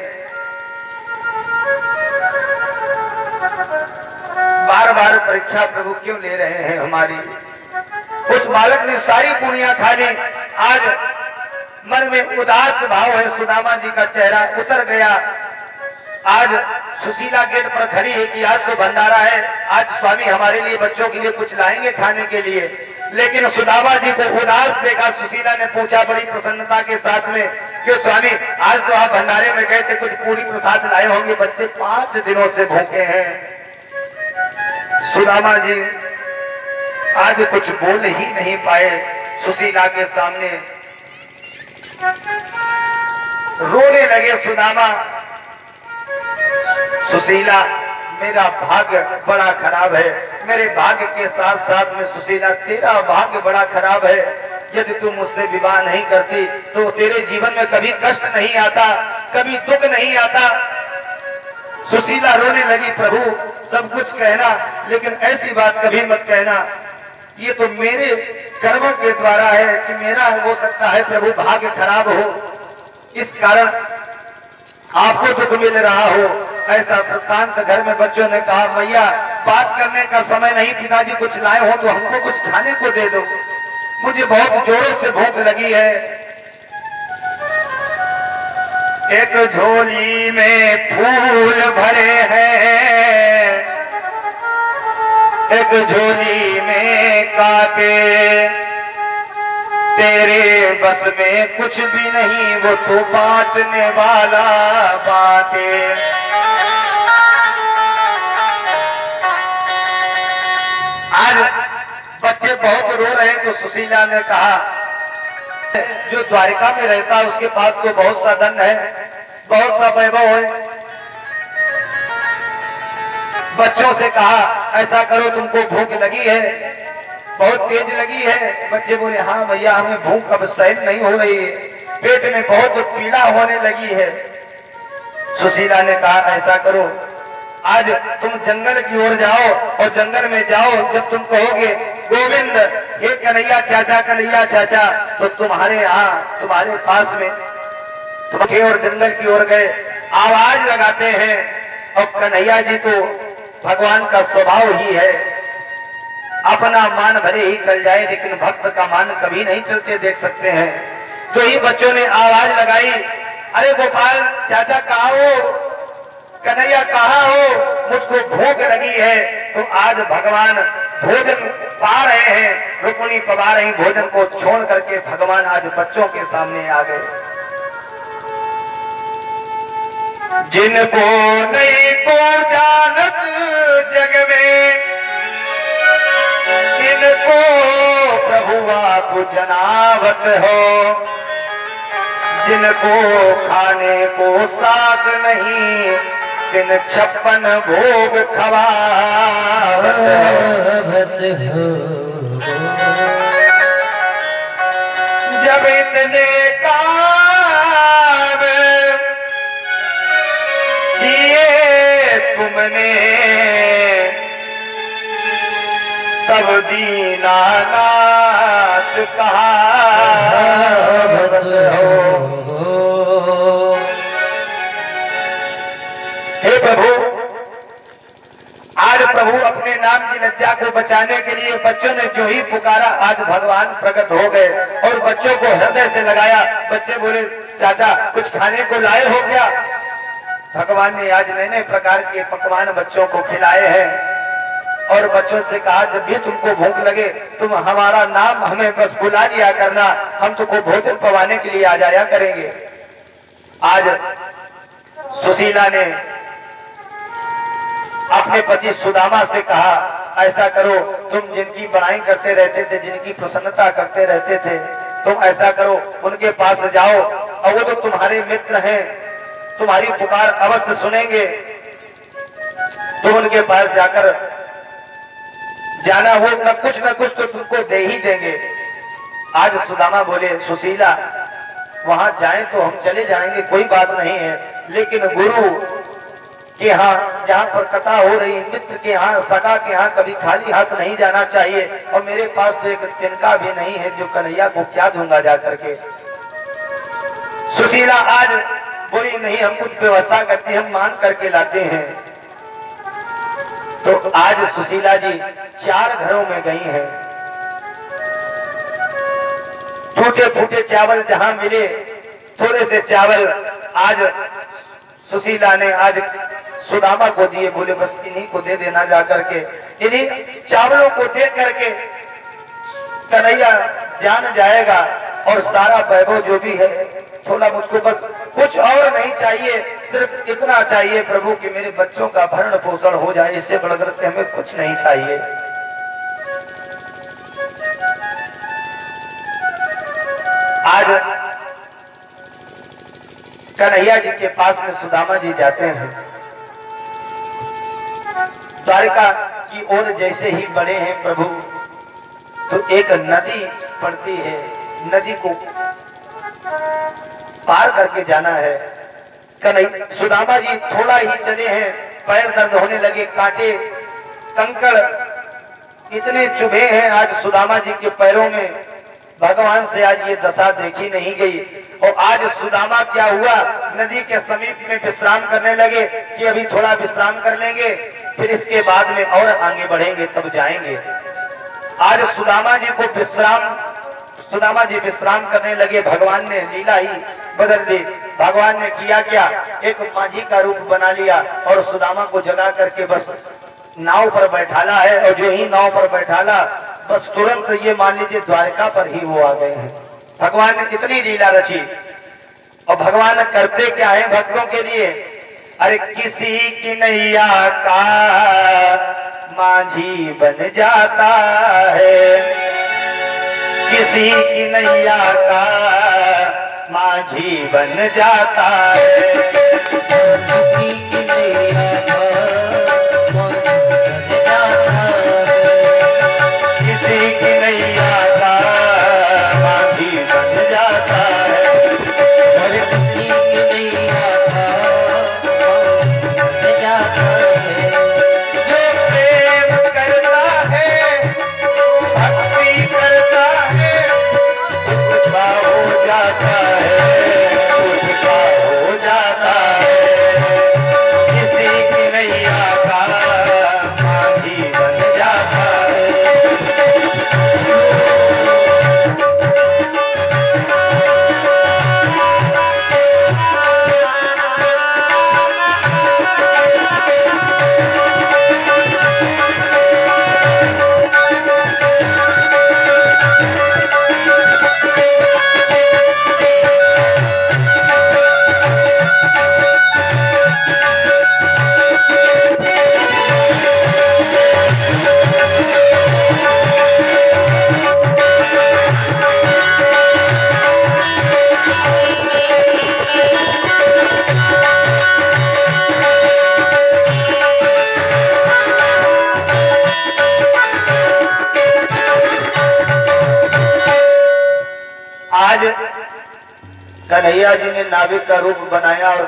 बार बार परीक्षा प्रभु क्यों ले रहे हैं हमारी। उस बालक ने सारी पूरियां खा ली। आज मन में उदास भाव है, सुदामा जी का चेहरा उतर गया। आज सुशीला गेट पर खड़ी है कि आज तो भंडारा है, आज स्वामी हमारे लिए बच्चों के लिए कुछ लाएंगे खाने के लिए। लेकिन सुदामा जी को उदास देखा, सुशीला ने पूछा बड़ी प्रसन्नता के साथ में, क्यों स्वामी आज तो आप भंडारे में गए थे, कुछ पूरी प्रसाद लाए होंगे, बच्चे 5 दिनों से भूखे हैं। सुदामा जी आज कुछ बोल ही नहीं पाए। सुशीला के सामने रोने लगे सुदामा, सुशीला मेरा भाग्य बड़ा खराब है, मेरे भाग्य के साथ साथ में सुशीला तेरा भाग्य बड़ा खराब है। यदि तू मुझसे विवाह नहीं करती तो तेरे जीवन में कभी कष्ट नहीं आता, कभी दुख नहीं आता। सुशीला रोने लगी, प्रभु सब कुछ कहना लेकिन ऐसी बात कभी मत कहना, ये तो मेरे कर्मों के द्वारा है कि मेरा हो सकता है प्रभु भाग्य खराब हो, इस कारण आपको दुख मिल रहा हो। ऐसा वृत्तांत घर में बच्चों ने कहा, मैया बात करने का समय नहीं, पिताजी कुछ लाए हो तो हमको कुछ खाने को दे दो, मुझे बहुत जोरों से भूख लगी है। एक झोली में फूल भरे हैं, एक झोली में कांटे, तेरे बस में कुछ भी नहीं, वो तो बांटने वाला बांटे। आज बच्चे बहुत रो रहे हैं तो सुशीला ने कहा, जो द्वारिका में रहता है उसके पास तो बहुत सा धन है, बहुत सा वैभव है। बच्चों से कहा ऐसा करो, तुमको भूख लगी है, बहुत तेज लगी है। बच्चे बोले हाँ भैया हमें भूख अब सहन नहीं हो रही है, पेट में बहुत पीड़ा होने लगी है। सुशीला ने कहा ऐसा करो, आज तुम जंगल की ओर जाओ और जंगल में जाओ, जब तुम कहोगे गोविंद हे कन्हैया चाचा, कन्हैया चाचा, तो तुम्हारे यहाँ तुम्हारे पास में तुम और जंगल की ओर गए, आवाज लगाते हैं। और कन्हैया जी तो भगवान का स्वभाव ही है, अपना मान भले ही टल जाए लेकिन भक्त का मान कभी नहीं टलते, देख सकते हैं। तो ही बच्चों ने आवाज लगाई, अरे गोपाल चाचा कहाँ हो, कन्हैया कहाँ हो, मुझको भूख लगी है। तो आज भगवान भोजन पा रहे हैं, रुक्मिणी पवा रही भोजन को छोड़ करके भगवान आज बच्चों के सामने आ गए। जिनको नहीं को जानत जग में, इनको प्रभु आप जनावत हो, जिनको खाने को साग नहीं, दिन 56 भोग खवावत हो। जब इतने काम किए तुमने, तब दीनानाथ कहावत हो। हे प्रभु, आज प्रभु अपने नाम की लज्जा को बचाने के लिए बच्चों ने जो ही पुकारा, आज भगवान प्रकट हो गए और बच्चों को हृदय से लगाया। बच्चे बोले चाचा कुछ खाने को लाए हो क्या? भगवान ने आज नए नए प्रकार के पकवान बच्चों को खिलाए हैं और बच्चों से कहा जब भी तुमको भूख लगे तुम हमारा नाम हमें बस बुला दिया करना, हम तुमको भोजन पवाने के लिए आ जाया करेंगे। आज सुशीला ने अपने पति सुदामा से कहा ऐसा करो, तुम जिनकी बड़ाई करते रहते थे, जिनकी प्रसन्नता करते रहते थे, तुम ऐसा करो उनके पास जाओ और वो तो तुम्हारे मित्र हैं, तुम्हारी पुकार अवश्य सुनेंगे, तुम उनके पास जाकर जाना, वो न कुछ तो तुमको दे ही देंगे। आज सुदामा बोले सुशीला वहां जाएं तो हम चले जाएंगे, कोई बात नहीं है, लेकिन गुरु के यहाँ जहाँ पर कथा हो रही, मित्र के यहाँ, सखा के यहाँ कभी खाली हाथ नहीं जाना चाहिए। और मेरे पास तो एक तिनका भी नहीं है, जो कन्हैया को क्या दूंगा जा करके। सुशीला आज बोली नहीं, हम कुछ व्यवस्था करते, हम मांग करके लाते हैं। तो आज सुशीला जी 4 घरों में गई हैं। टूटे फूटे चावल जहां मिले, थोड़े से चावल आज सुशीला ने आज सुदामा को दिए, बोले बस इन्हीं को दे देना जा करके। इन्हीं चावलों को दे करके कन्हैया जान जाएगा और सारा वैभव जो भी है, थोड़ा मुझको बस कुछ और नहीं चाहिए, सिर्फ इतना चाहिए प्रभु कि मेरे बच्चों का भरण पोषण हो जाए, इससे बढ़कर के हमें कुछ नहीं चाहिए। आज कन्हैया जी के पास में सुदामा जी जाते हैं। द्वारिका की ओर जैसे ही बढ़े हैं प्रभु, तो एक नदी पड़ती है, नदी को पार करके जाना है। कन्हैया सुदामा जी थोड़ा ही चले हैं, पैर दर्द होने लगे, कांटे कंकड़ इतने चुभे हैं आज सुदामा जी के पैरों में, भगवान से आज ये दशा देखी नहीं गई। और आज सुदामा क्या हुआ, नदी के समीप में विश्राम करने लगे कि अभी थोड़ा विश्राम कर लेंगे, फिर इसके बाद में और आगे बढ़ेंगे तब जाएंगे। आज सुदामा जी विश्राम करने लगे। भगवान ने लीला ही बदल दी। भगवान ने किया क्या, एक माझी का रूप बना लिया और सुदामा को जगा करके बस नाव पर बैठाला है। और जो ही नाव पर बैठाला, बस तुरंत ये मान लीजिए द्वारका पर ही वो आ गए हैं। भगवान ने इतनी लीला रची। और भगवान करते क्या है भक्तों के लिए, अरे किसी की नैया का माझी बन जाता है, किसी की नैया का माझी बन जाता है। किसी की नैया का बन जाता है। किसी की नैया का माझी बन जाता है। और किसी की नैया का बन जाता है। जो प्रेम करता है, भक्ति करता है, उसका हो जाता है, उसका हो जाता है। किसी की नैया का माझी बन जाता है। आज कन्हैया जी ने नाविक का रूप बनाया और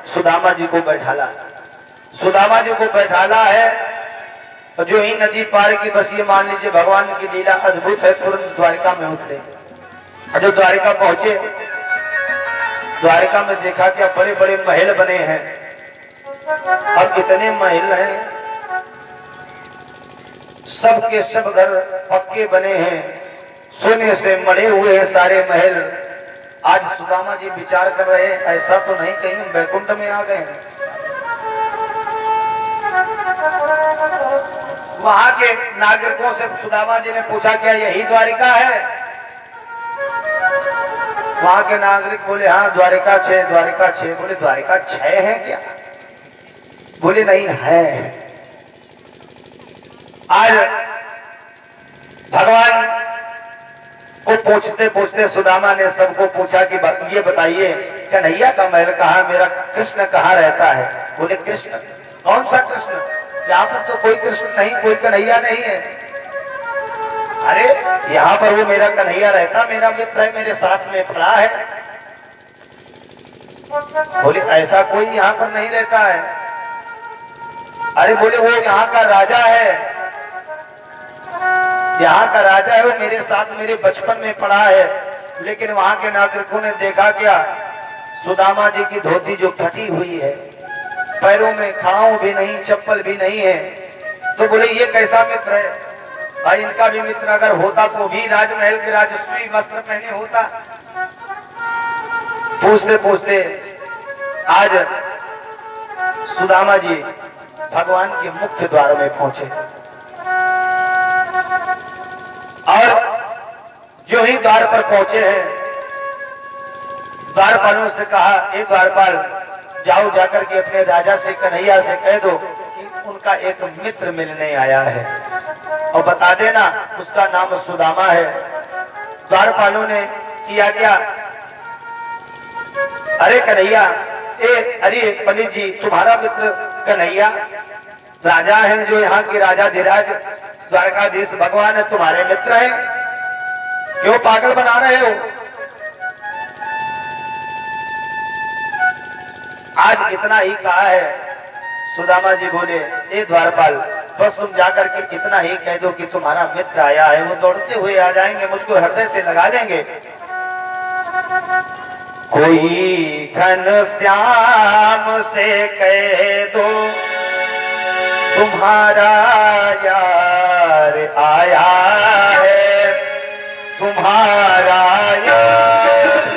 सुदामा जी को बैठाला। सुदामा जी को बैठाला है और जो ही नदी पार की, बस ये मान लीजिए भगवान की लीला अद्भुत है। तुरंत द्वारिका में उतरे और जब द्वारिका पहुंचे, द्वारिका में देखा क्या बड़े बड़े महल बने हैं। अब इतने महल हैं, सब के सब घर पक्के बने हैं, सोने से मढ़े हुए हैं सारे महल। आज सुदामा जी विचार कर रहे हैं, ऐसा तो नहीं कहीं हम वैकुंठ में आ गए हैं। वहां के नागरिकों से सुदामा जी ने पूछा, क्या यही द्वारिका है? वहां के नागरिक बोले, हाँ द्वारिका 6, द्वारिका 6। बोले द्वारिका 6 है क्या? बोले नहीं है। आज भगवान को पूछते पूछते सुदामा ने सबको पूछा कि ये बताइए कन्हैया का महल कहाँ, मेरा कृष्ण कहाँ रहता है? बोले कृष्ण? कौन सा कृष्ण? यहाँ पर तो कोई कृष्ण नहीं, कोई कन्हैया नहीं है। अरे यहाँ पर वो मेरा कन्हैया रहता, मेरा मित्र है, मेरे साथ में पड़ा है। बोले ऐसा कोई यहाँ पर नहीं रहता है। अरे बोले वो यहाँ का राजा है, यहाँ का राजा है, वो मेरे साथ मेरे बचपन में पढ़ा है। लेकिन वहां के नागरिकों ने देखा क्या, सुदामा जी की धोती जो फटी हुई है, पैरों में खाओ भी नहीं, चप्पल भी नहीं है। तो बोले ये कैसा मित्र है? भाई इनका भी मित्र अगर होता तो भी राजमहल के राजस्वी वस्त्र पहने होता। पूछते पूछते आज सुदामा जी भगवान के मुख्य द्वार में पहुंचे और जो ही द्वार पर पहुंचे हैं, द्वारपालों से कहा, एक द्वारपाल जाओ जाकर के अपने राजा से, कन्हैया से कह दो कि उनका एक मित्र मिलने आया है और बता देना उसका नाम सुदामा है। द्वारपालों ने किया क्या, अरे कन्हैया, अरे पंडित जी, तुम्हारा मित्र कन्हैया राजा है, जो यहाँ के राजा धीराज द्वारकाधीश भगवान है, तुम्हारे मित्र हैं, क्यों पागल बना रहे हो? आज इतना ही कहा है। सुदामा जी बोले, ए द्वारपाल, बस तुम जाकर के इतना ही कह दो कि तुम्हारा मित्र आया है, वो दौड़ते हुए आ जाएंगे, मुझको हृदय से लगा लेंगे। कोई घनश्याम से कह दो तुम्हारा यार आया है, तुम्हारा यार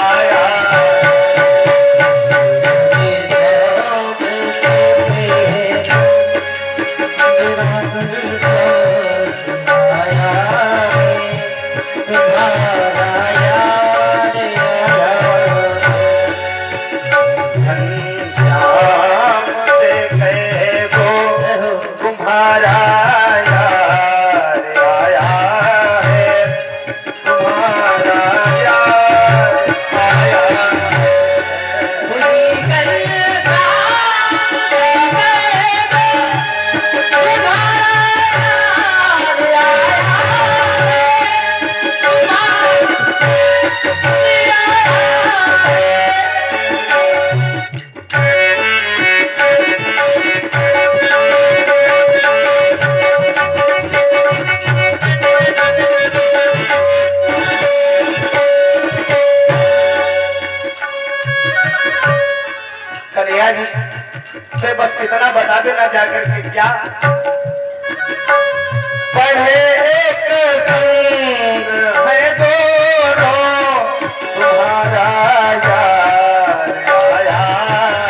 आया है। ये सब से है, मेरा घनश्याम आया है, तुम्हारा यार आया है। घनश्याम से कह दो तुम्हारा यार आया है, कन्हैया जी से बस इतना बता देना जाकर के क्या पढ़े एक संग है दोनों तुम्हारा यार आया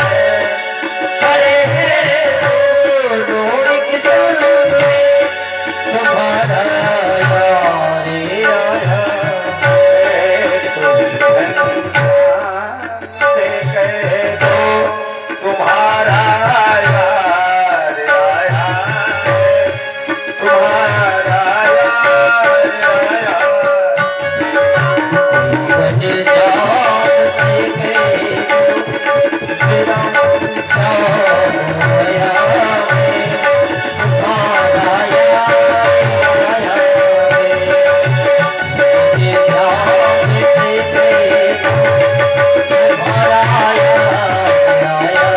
है। पढ़े दोनों एक संग तुम्हारा यार आया से कह दो तुम्हारा यार आया है। तुम्हारा यार आया बड़े शाम से गए मेरा शाम आया है तुम्हारा यार आया है बड़े शाम से गए तुम्हारा यार आया है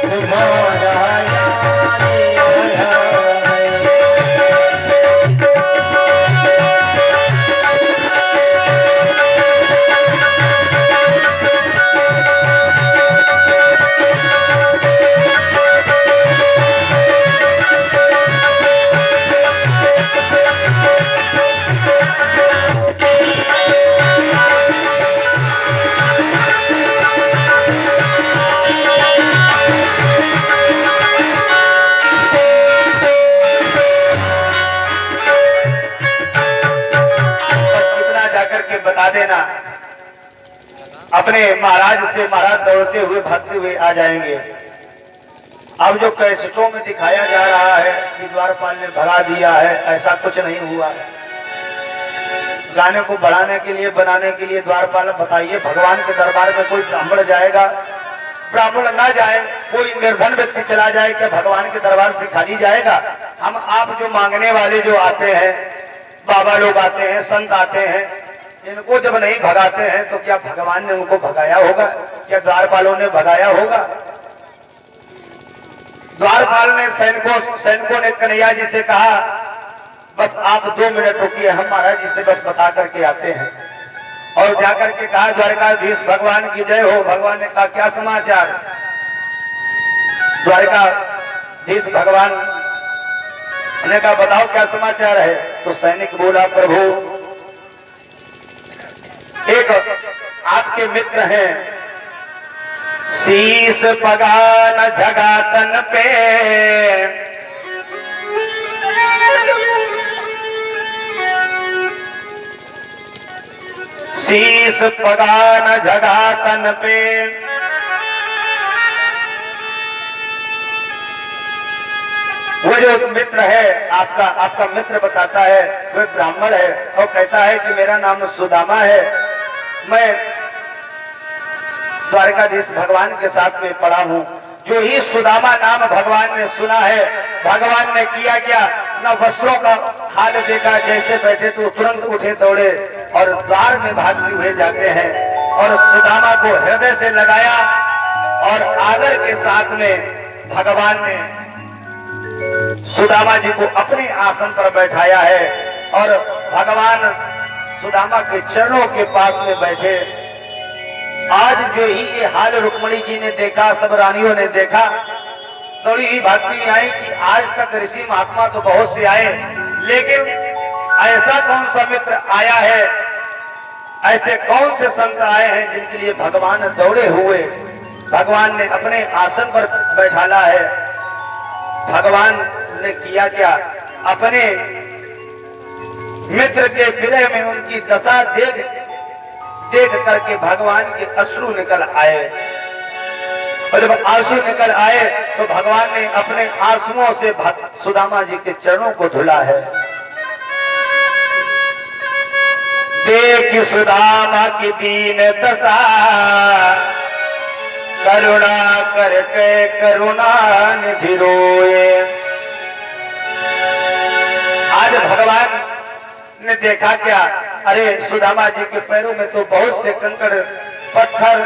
तुम्हारा यार आया है। बस इतना जाकर के बता देना अपने महाराज से महाराज दौड़ते हुए भागते हुए आ जाएंगे। अब जो कैसेटों में दिखाया जा रहा है कि द्वारपाल ने भगा दिया है, ऐसा कुछ नहीं हुआ है। गाने को बढ़ाने के लिए बनाने के लिए द्वारपाल बताइए भगवान के दरबार में कोई ब्राह्मण जाएगा, ब्राह्मण ना जाए, कोई निर्धन व्यक्ति चला जाए, क्या भगवान के दरबार से खाली जाएगा? हम आप जो मांगने वाले जो आते हैं, बाबा लोग आते हैं, संत आते हैं, इनको जब नहीं भगाते हैं तो क्या भगवान ने उनको भगाया होगा? क्या द्वारपालों ने भगाया होगा? द्वारपाल ने सैनिकों ने कन्हैया जी से कहा बस आप 2 मिनट रुकिए, हम महाराज जी से बस बता करके आते हैं। और जाकर के कहा द्वारकाधीश भगवान की जय हो। भगवान ने कहा क्या समाचार? द्वारकाधीश भगवान ने कहा बताओ क्या समाचार है? तो सैनिक बोला प्रभु एक आपके मित्र हैं, शीश पगान जगातन पे, शीश पगान जगातन पे, वो जो मित्र है आपका मित्र बताता है वह ब्राह्मण है और कहता है कि मेरा नाम सुदामा है, मैं द्वारकाधीश भगवान के साथ में पड़ा हूँ। जो ही सुदामा नाम भगवान ने सुना है, भगवान ने किया क्या न वस्त्रों का हाल देखा, जैसे बैठे तो तुरंत उठे दौड़े और द्वार में भागते हुए जाते हैं और सुदामा को हृदय से लगाया और आदर के साथ में भगवान ने सुदामा जी को अपने आसन पर बैठाया है और भगवान सुदामा के चरणों के पास में बैठे। आज जो ही ये हाल रुक्मणी जी ने देखा, सब रानियों ने देखा, थोड़ी ही भागती में आई कि आज तक ऋषि महात्मा तो बहुत से आए, लेकिन ऐसा कौन सा मित्र आया है, ऐसे कौन से संत आए हैं जिनके लिए भगवान दौड़े हुए भगवान ने अपने आसन पर बैठाला है। भगवान ने किया क्या, अपने मित्र के विरह में उनकी दशा देख करके भगवान के अश्रु निकल आए और जब आंसू निकल आए तो भगवान ने अपने आंसुओं से सुदामा जी के चरणों को धुला है। देख सुदामा की दीन दशा, करुणा करके करुणा निधि रोए। आज भगवान ने देखा क्या, अरे सुदामा जी के पैरों में तो बहुत से कंकड़ पत्थर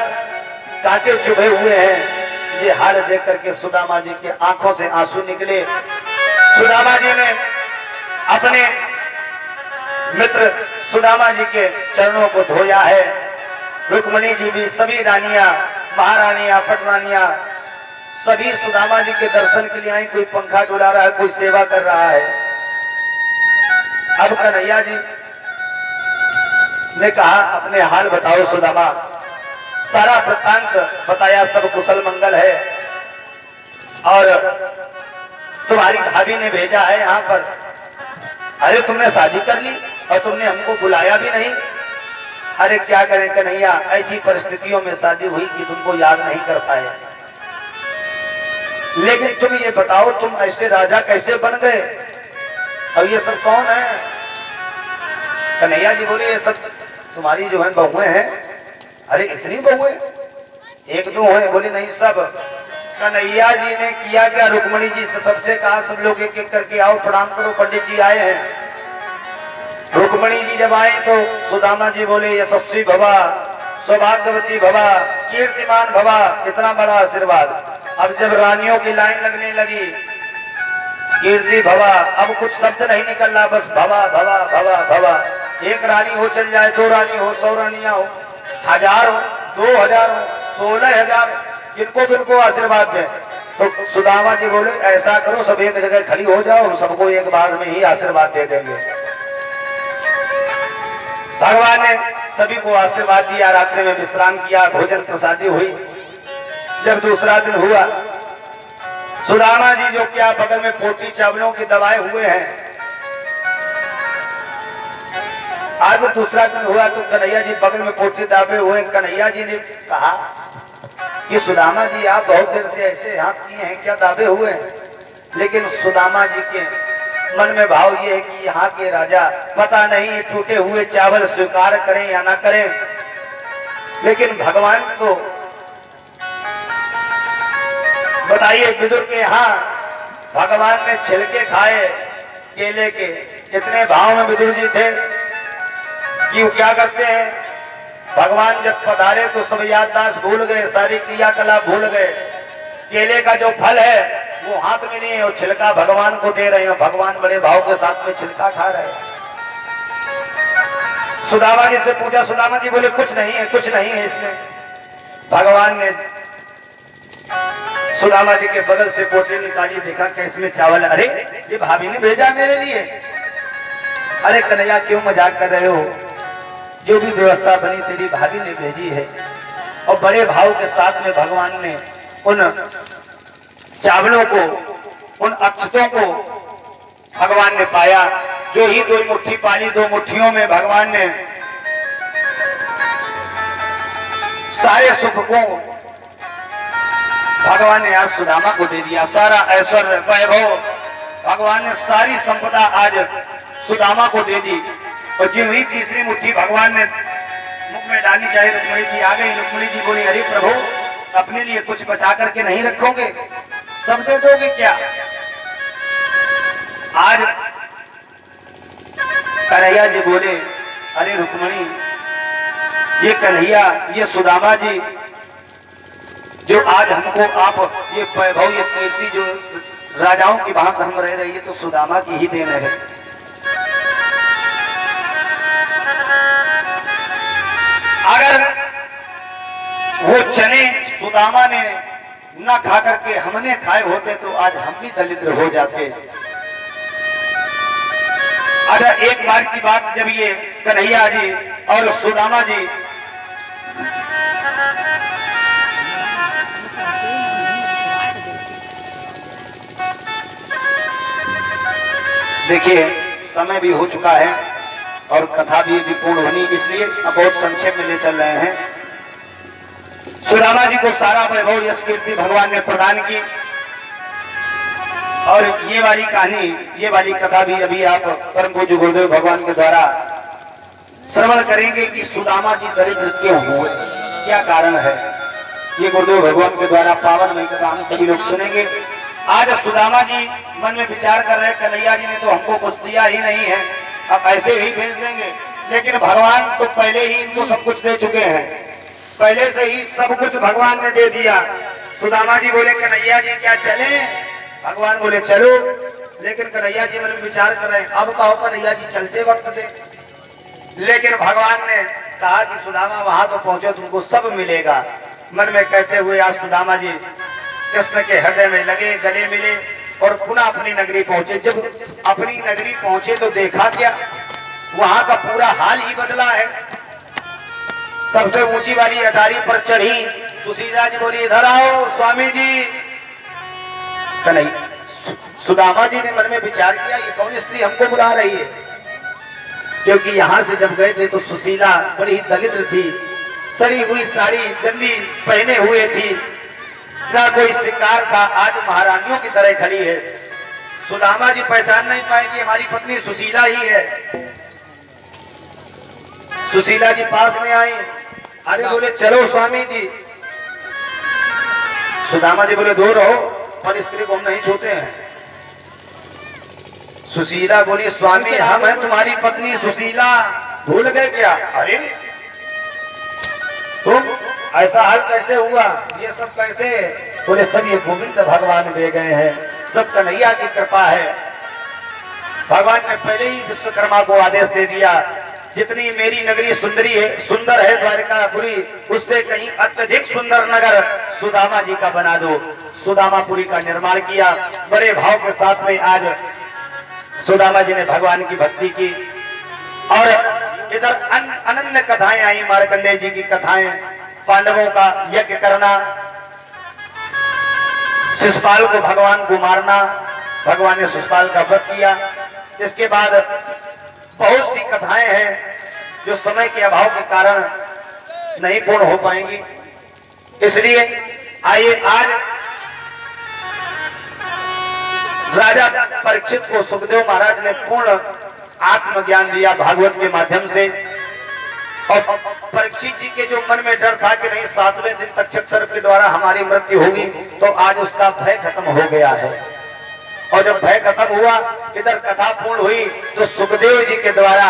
कांटे चुभे हुए हैं। ये हाल देख करके सुदामा जी के आंखों से आंसू निकले। सुदामा जी ने अपने मित्र सुदामा जी के चरणों को धोया है। रुक्मणी जी भी, सभी रानियां, महारानियां, पटरानियां सभी सुदामा जी के दर्शन के लिए आई। कोई पंखा डुला रहा है, कोई सेवा कर रहा है। अब कन्हैया जी ने कहा, अपने हाल बताओ सुदामा। सारा वृत्तांत बताया, सब कुशल मंगल है। और तुम्हारी भाभी ने भेजा है यहाँ पर। अरे तुमने शादी कर ली और तुमने हमको बुलाया भी नहीं। अरे क्या करें कन्हैया, ऐसी परिस्थितियों में शादी हुई कि तुमको याद नहीं कर पाए। लेकिन तुम ये बताओ, तुम ऐसे राजा कैसे बन गए और ये सब कौन है? कन्हैया जी बोले, ये सब तुम्हारी जो है बहुएं हैं। अरे इतनी बहुएं? एक दो है? बोले नहीं, सब। कन्हैया जी ने किया क्या, रुक्मणी जी से सबसे कहा, सब लोग एक एक करके आओ, प्रणाम करो, पंडित जी आए हैं। रुक्मणी जी जब आए तो सुदामा जी बोले, यशस्वी भवा, सौभाग्यवती भवा, कीर्तिमान भवा, इतना बड़ा आशीर्वाद। अब जब रानियों की लाइन लगने लगी, कीर्ति भवा, अब कुछ शब्द नहीं निकल रहा, बस भवा भवा भवा भवा। एक रानी हो चल जाए, 2 रानी हो, 100 रानियां हो, 1000 हो, 2000 हो, 16000, जिनको जिनको आशीर्वाद दें। तो सुदामा जी बोले, ऐसा करो, सब एक जगह खड़ी हो जाओ, हम सबको एक बार में ही आशीर्वाद दे देंगे। भगवान ने सभी को आशीर्वाद दिया। रात्रि में विश्राम किया, भोजन प्रसादी हुई। जब दूसरा दिन हुआ, सुदामा जी जो क्या बगल में पोटी चावलों के दबाए हुए हैं। आज दूसरा दिन हुआ तो कन्हैया जी बगल में पोटी दाबे हुए। कन्हैया जी ने कहा कि सुदामा जी, आप बहुत देर से ऐसे हाथ किए हैं, क्या दाबे हुए हैं? लेकिन सुदामा जी के मन में भाव ये है कि यहाँ के राजा पता नहीं टूटे हुए चावल स्वीकार करें या ना करें। लेकिन भगवान तो बताइए, विदुर के यहाँ भगवान ने छिलके खाए केले के। इतने भाव में विदुर जी थे कि वो क्या करते हैं, भगवान जब पधारे तो सब याददाश्त भूल गए, सारी क्रियाकलाप भूल गए। केले का जो फल है वो हाथ में नहीं है और छिलका भगवान को दे रहे हैं। भगवान बड़े भाव के साथ में छिलका खा रहे हैं। सुदामा जी से पूछा, सुदामा जी बोले, कुछ नहीं है, कुछ नहीं है इसमें। भगवान ने सुदामा जी के बगल से पोटी निकाली, देखा कि इसमें चावल। अरे ये भाभी ने भेजा मेरे लिए। अरे कन्हैया, क्यों मजाक कर रहे हो? जो भी व्यवस्था बनी तेरी भाभी ने भेजी है। और बड़े भाव के साथ में भगवान ने उन चावलों को, उन अक्षतों को भगवान ने पाया। जो ही 2 मुट्ठी पाली, 2 मुट्ठियों में भगवान ने सारे सुख को भगवान ने आज सुदामा को दे दिया। सारा ऐश्वर्य, वैभव, भगवान ने सारी संपदा आज सुदामा को दे दी। और जो ही तीसरी मुट्ठी भगवान ने मुख में डालनी चाहिए, रुक्मणी जी आ गई। रुक्मणी जी बोली, अरे प्रभु, अपने लिए कुछ बचा करके नहीं रखोगे? सब दे दोगे क्या? आज कन्हैया जी बोले, अरे रुक्मणी, ये कन्हैया, ये सुदामा जी जो आज हमको आप ये वैभव, ये कीर्ति, जो राजाओं की बात हम रह रही है, तो सुदामा की ही देन है। अगर वो चने सुदामा ने न खा करके हमने खाए होते तो आज हम भी दरिद्र हो जाते। अच्छा, एक बार की बात, जब ये कन्हैया जी और सुदामा जी देखिए, समय भी हो चुका है और कथा भी पूर्ण होनी, इसलिए अब बहुत संक्षेप में ले चल रहे हैं। सुदामा जी को सारा वैभव, यश, कीर्ति भगवान ने प्रदान की। और ये वाली कहानी, ये वाली कथा भी अभी आप परम पूज्य गुरुदेव भगवान के द्वारा श्रवण करेंगे कि सुदामा जी दरिद्र क्यों हुए, क्या कारण है। ये गुरुदेव भगवान के द्वारा पावन मई कथा हम सभी लोग सुनेंगे। आज सुदामा जी मन में विचार कर रहे हैं, कन्हैया जी ने तो हमको कुछ दिया ही नहीं है, अब ऐसे ही भेज देंगे। लेकिन भगवान तो पहले ही इनको सब कुछ दे चुके हैं, पहले से ही सब कुछ भगवान ने दे दिया। सुदामा जी बोले कन्हैया जी क्या चले, भगवान बोले चलो। लेकिन कन्हैया जी मन में विचार कर रहे हैं, अब कहो कन्हैया जी चलते वक्त दे। लेकिन भगवान ने कहा कि सुदामा वहां तो पहुंचो, तुमको सब मिलेगा। मन में कहते हुए आज सुदामा जी कृष्ण के हृदय में लगे, गले मिले और पुनः अपनी नगरी पहुंचे। जब अपनी नगरी पहुंचे तो देखा क्या, वहां का पूरा हाल ही बदला है। सबसे ऊंची वाली अटारी पर चढ़ी सुशीला जी बोली इधर आओ स्वामी जी। कन्हैया सुदामा जी ने मन में विचार किया, ये कौन स्त्री हमको बुला रही है, क्योंकि यहाँ से जब गए थे तो सुशीला बड़ी दरिद्र थी, सड़ी हुई साड़ी गंदी पहने हुए थी, ना कोई शिकार था, आज महारानियों की तरह खड़ी है। सुदामा जी पहचान नहीं पाए कि हमारी पत्नी सुशीला ही है। सुशीला जी पास में आई, अरे बोले चलो स्वामी जी। सुदामा जी बोले दूर रहो, पर स्त्री को हम नहीं छूते हैं। सुशीला बोली स्वामी हम हैं तुम्हारी पत्नी सुशीला, भूल गए क्या। अरे तुम, ऐसा हाल कैसे हुआ, ये सब कैसे। बोले सब ये गोविंद भगवान दे गए हैं, सब कन्हैया की कृपा है। भगवान ने पहले ही विश्वकर्मा को आदेश दे दिया, जितनी मेरी नगरी सुंदरी है, सुंदर है द्वारकापुरी, उससे कहीं अत्यधिक सुंदर नगर सुदामा जी का बना दो। सुदामापुरी का निर्माण किया। बड़े भाव के साथ में आज सुदामा जी ने भगवान की भक्ति की। और इधर अनन्य कथाएं आई, मार्कंडेय जी की कथाएं, पांडवों का यज्ञ करना, शिशुपाल को भगवान को मारना, भगवान ने शिशुपाल का वध किया। इसके बाद बहुत सी कथाएं हैं जो समय के अभाव के कारण नहीं पूर्ण हो पाएंगी, इसलिए आइए आज राजा परीक्षित को सुखदेव महाराज ने पूर्ण आत्मज्ञान दिया भागवत के माध्यम से। और परीक्षित जी के जो मन में डर था कि नहीं 7वें दिन तक्षक सर्प के द्वारा हमारी मृत्यु होगी, तो आज उसका भय खत्म हो गया है। और जब भय खत्म हुआ, इधर कथा पूर्ण हुई, तो सुखदेव जी के द्वारा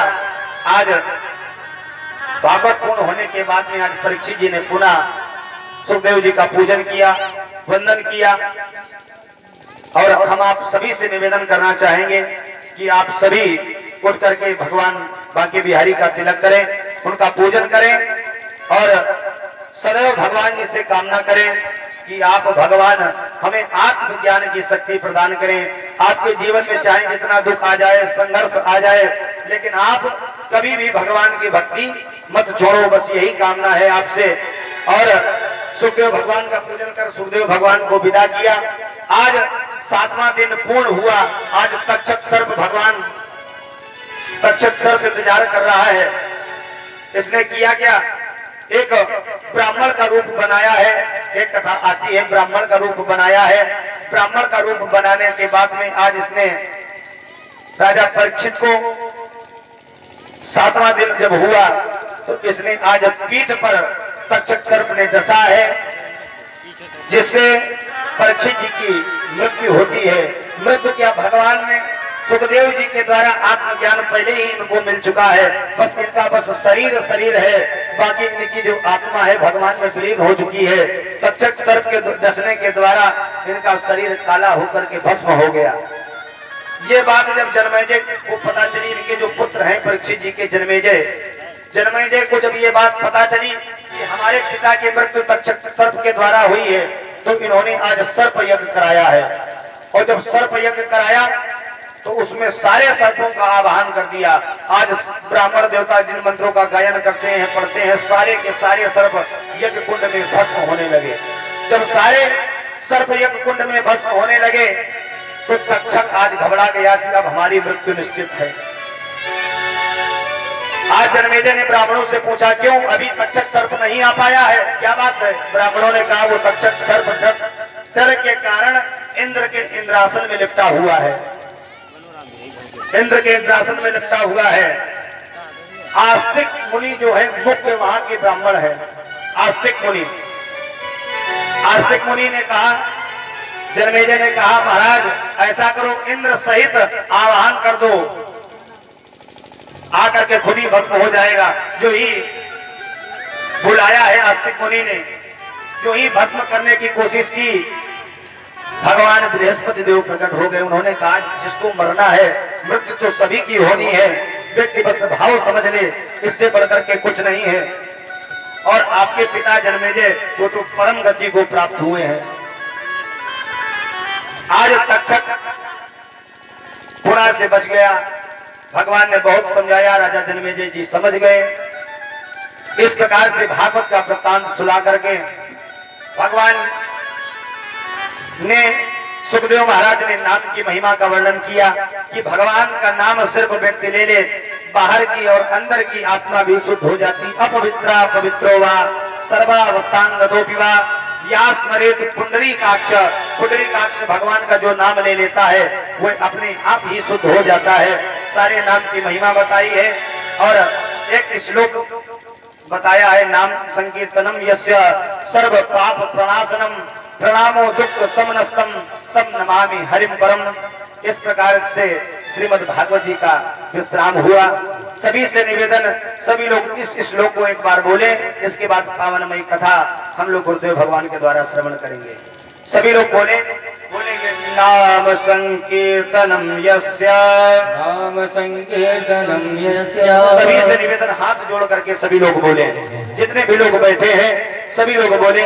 आज भागवत पूर्ण होने के बाद में आज परीक्षित जी ने पुनः सुखदेव जी का पूजन किया, वंदन किया। और हम आप सभी से निवेदन करना चाहेंगे कि आप सभी उठ करके भगवान बांके बिहारी का तिलक करें, उनका पूजन करें और सदैव भगवान जी से कामना करें कि आप भगवान हमें आत्मज्ञान की शक्ति प्रदान करें। आपके जीवन में चाहे जितना दुख आ जाए, संघर्ष आ जाए, लेकिन आप कभी भी भगवान की भक्ति मत छोड़ो, बस यही कामना है आपसे। और सुखदेव भगवान का पूजन कर सुखदेव भगवान को विदा किया। आज 7वां दिन पूर्ण हुआ। आज तक्षक सर्प भगवान तक्षक सर्प इंतजार कर रहा है। इसने किया क्या, एक ब्राह्मण का रूप बनाया है। एक कथा आती है, ब्राह्मण का रूप बनाया है। ब्राह्मण का रूप बनाने के बाद में आज इसने राजा परीक्षित को 7वां दिन जब हुआ तो इसने आज पीठ पर तक्षक सर्प ने डसा है, जिससे परीक्षित जी की मृत्यु होती है। मृत्यु क्या, भगवान ने सुखदेव जी के द्वारा आत्मज्ञान पहले ही इनको मिल चुका है, बस इनका बस शरीर है, बाकी इनकी जो आत्मा है भगवान में विलीन हो चुकी है। तक्षक सर्प के डसने के द्वारा इनका शरीर काला होकर के भस्म हो गया। ये बात जब जन्मेजय को पता चली, इनके जो पुत्र हैं परीक्षित जी के जन्मेजय को जब ये बात पता चली कि हमारे पिता की मृत्यु तक्षक सर्प के द्वारा हुई है, तो इन्होंने आज सर्प यज्ञ कराया है। और जब सर्प यज्ञ कराया तो उसमें सारे सर्पों का आवाहन कर दिया। आज ब्राह्मण देवता जिन मंत्रों का गायन करते हैं, पढ़ते हैं, सारे के सारे सर्प यज्ञ कुंड में भस्म होने लगे। जब सारे सर्प यज्ञ कुंड में भस्म होने लगे तो तक्षक आज घबरा गया कि अब हमारी मृत्यु निश्चित है। आज जन्मेजय ने ब्राह्मणों से पूछा, क्यों अभी तक्षक सर्प नहीं आ पाया है, क्या बात है। ब्राह्मणों ने कहा वो तक्षक सर्प डर के कारण इंद्र के इंद्रासन में लिपटा हुआ है, इंद्र के इंद्रासन में लिपटा हुआ है। आस्तिक मुनि जो है मुख्य वहां के ब्राह्मण है। आस्तिक मुनि, आस्तिक मुनि ने कहा, जन्मेजय ने कहा महाराज ऐसा करो इंद्र सहित आवाहन कर दो, आकर के खुद ही भस्म हो जाएगा। जो ही बुलाया है आस्तिक मुनि ने, जो ही भस्म करने की कोशिश की, भगवान बृहस्पति देव प्रकट हो गए। उन्होंने कहा जिसको मरना है, मृत्यु तो सभी की होनी है, व्यक्ति बस भाव समझ ले, इससे बढ़कर के कुछ नहीं है। और आपके पिता जन्मेजय वो तो परम गति को प्राप्त हुए हैं। आज तक्षक पुरा से बच गया। भगवान ने बहुत समझाया, राजा जन्मेजय जी समझ गए। इस प्रकार से भागवत का वृत्तांत सुना करके भगवान ने, सुखदेव महाराज ने नाम की महिमा का वर्णन किया कि भगवान का नाम सिर्फ व्यक्ति ले ले, बाहर की और अंदर की आत्मा भी शुद्ध हो जाती। अपवित्रा पवित्रो वा सर्वावस्थांगतोऽपि वा या स्मरेत पुंडरीकाक्ष। पुंडरीकाक्ष भगवान का जो नाम ले लेता है वो अपने आप ही शुद्ध हो जाता है। सारे नाम की महिमा बताई है और एक श्लोक बताया है, नाम संकीर्तनम यस्य सर्व पाप प्रणाशनम प्रणामो दुख समनस्तम तम नमामि हरिम परम। इस प्रकार से श्रीमद् भागवत जी का विश्राम हुआ। सभी से निवेदन, सभी लोग इस श्लोक को एक बार बोले, इसके बाद पावनमयी कथा हम लोग गुरुदेव भगवान के द्वारा श्रवण करेंगे। सभी लोग बोलेंगे नाम संकीर्तनम यस्य, नाम संकीर्तनम यस्य। सभी से निवेदन, हाथ जोड़ करके सभी लोग बोले, जितने भी लोग बैठे हैं सभी लोग बोले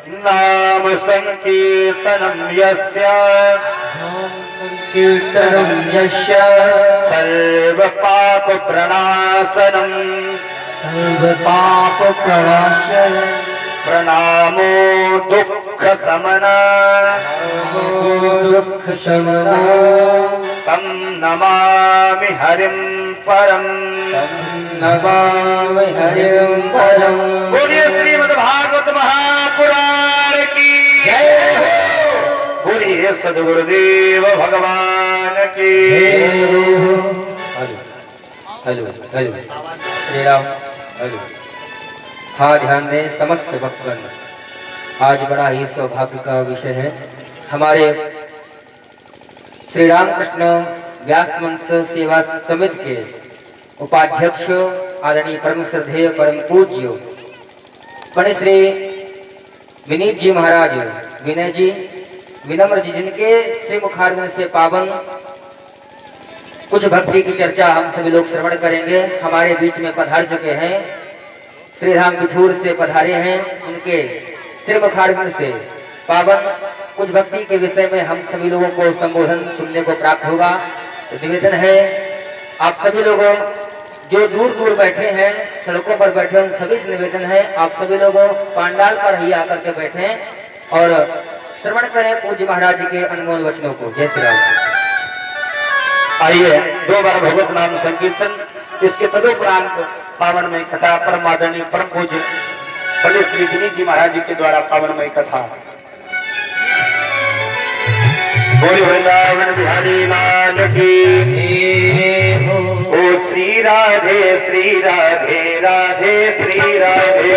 नाम संकीर्तनम यस्य, नाम संकीर्तनम यस्य सर्व पाप प्रणाशनम, सर्व पाप प्रणाशनम प्रणामो दुख समन, दुख शमन तम नमामि हरिम परम। नमामि हरिं परम। बोलिए श्रीमद् भागवत महापुराण की जय हो। बोलिए सद्गुरुदेव भगवान की। Hello hello Shri Ram. Hello. हाँ, ध्यान दें समस्त भक्तगण, आज बड़ा ही सौभाग्य का विषय है। हमारे श्री रामकृष्ण व्यास मंच सेवा समिति के उपाध्यक्ष आदरणीय परम श्रद्धेय परम पूज्य पंडित श्री विनीत जी महाराज, विनय जी, विनम्र जी, जिनके श्री मुखारविंद से पावन कुछ भक्ति की चर्चा हम सभी लोग श्रवण करेंगे। हमारे बीच में पधार चुके हैं, श्री राम बिठूर से पधारे हैं, उनके श्री मुखारविंद से पावन कुछ भक्ति के विषय में हम सभी लोगों को संबोधन सुनने को प्राप्त होगा। तो निवेदन है आप सभी लोगों जो दूर दूर बैठे हैं, सड़कों पर बैठे हैं, उन सभी से निवेदन है आप सभी लोगों पांडाल पर ही आकर के बैठे और श्रवण करें पूज्य महाराज जी के अनमोल वचनों को। जय श्री राम। आइए 2 बार भगवत नाम संकीर्तन, इसके तदुपरांत पावनमयी कथा परम आदरणीय परम पूज्य पंडित श्री विनीत जी महाराज जी के द्वारा पावनमयी कथा। बोलो वृंदावन बिहारी लाल की। ओ श्री राधे राधे श्री राधे।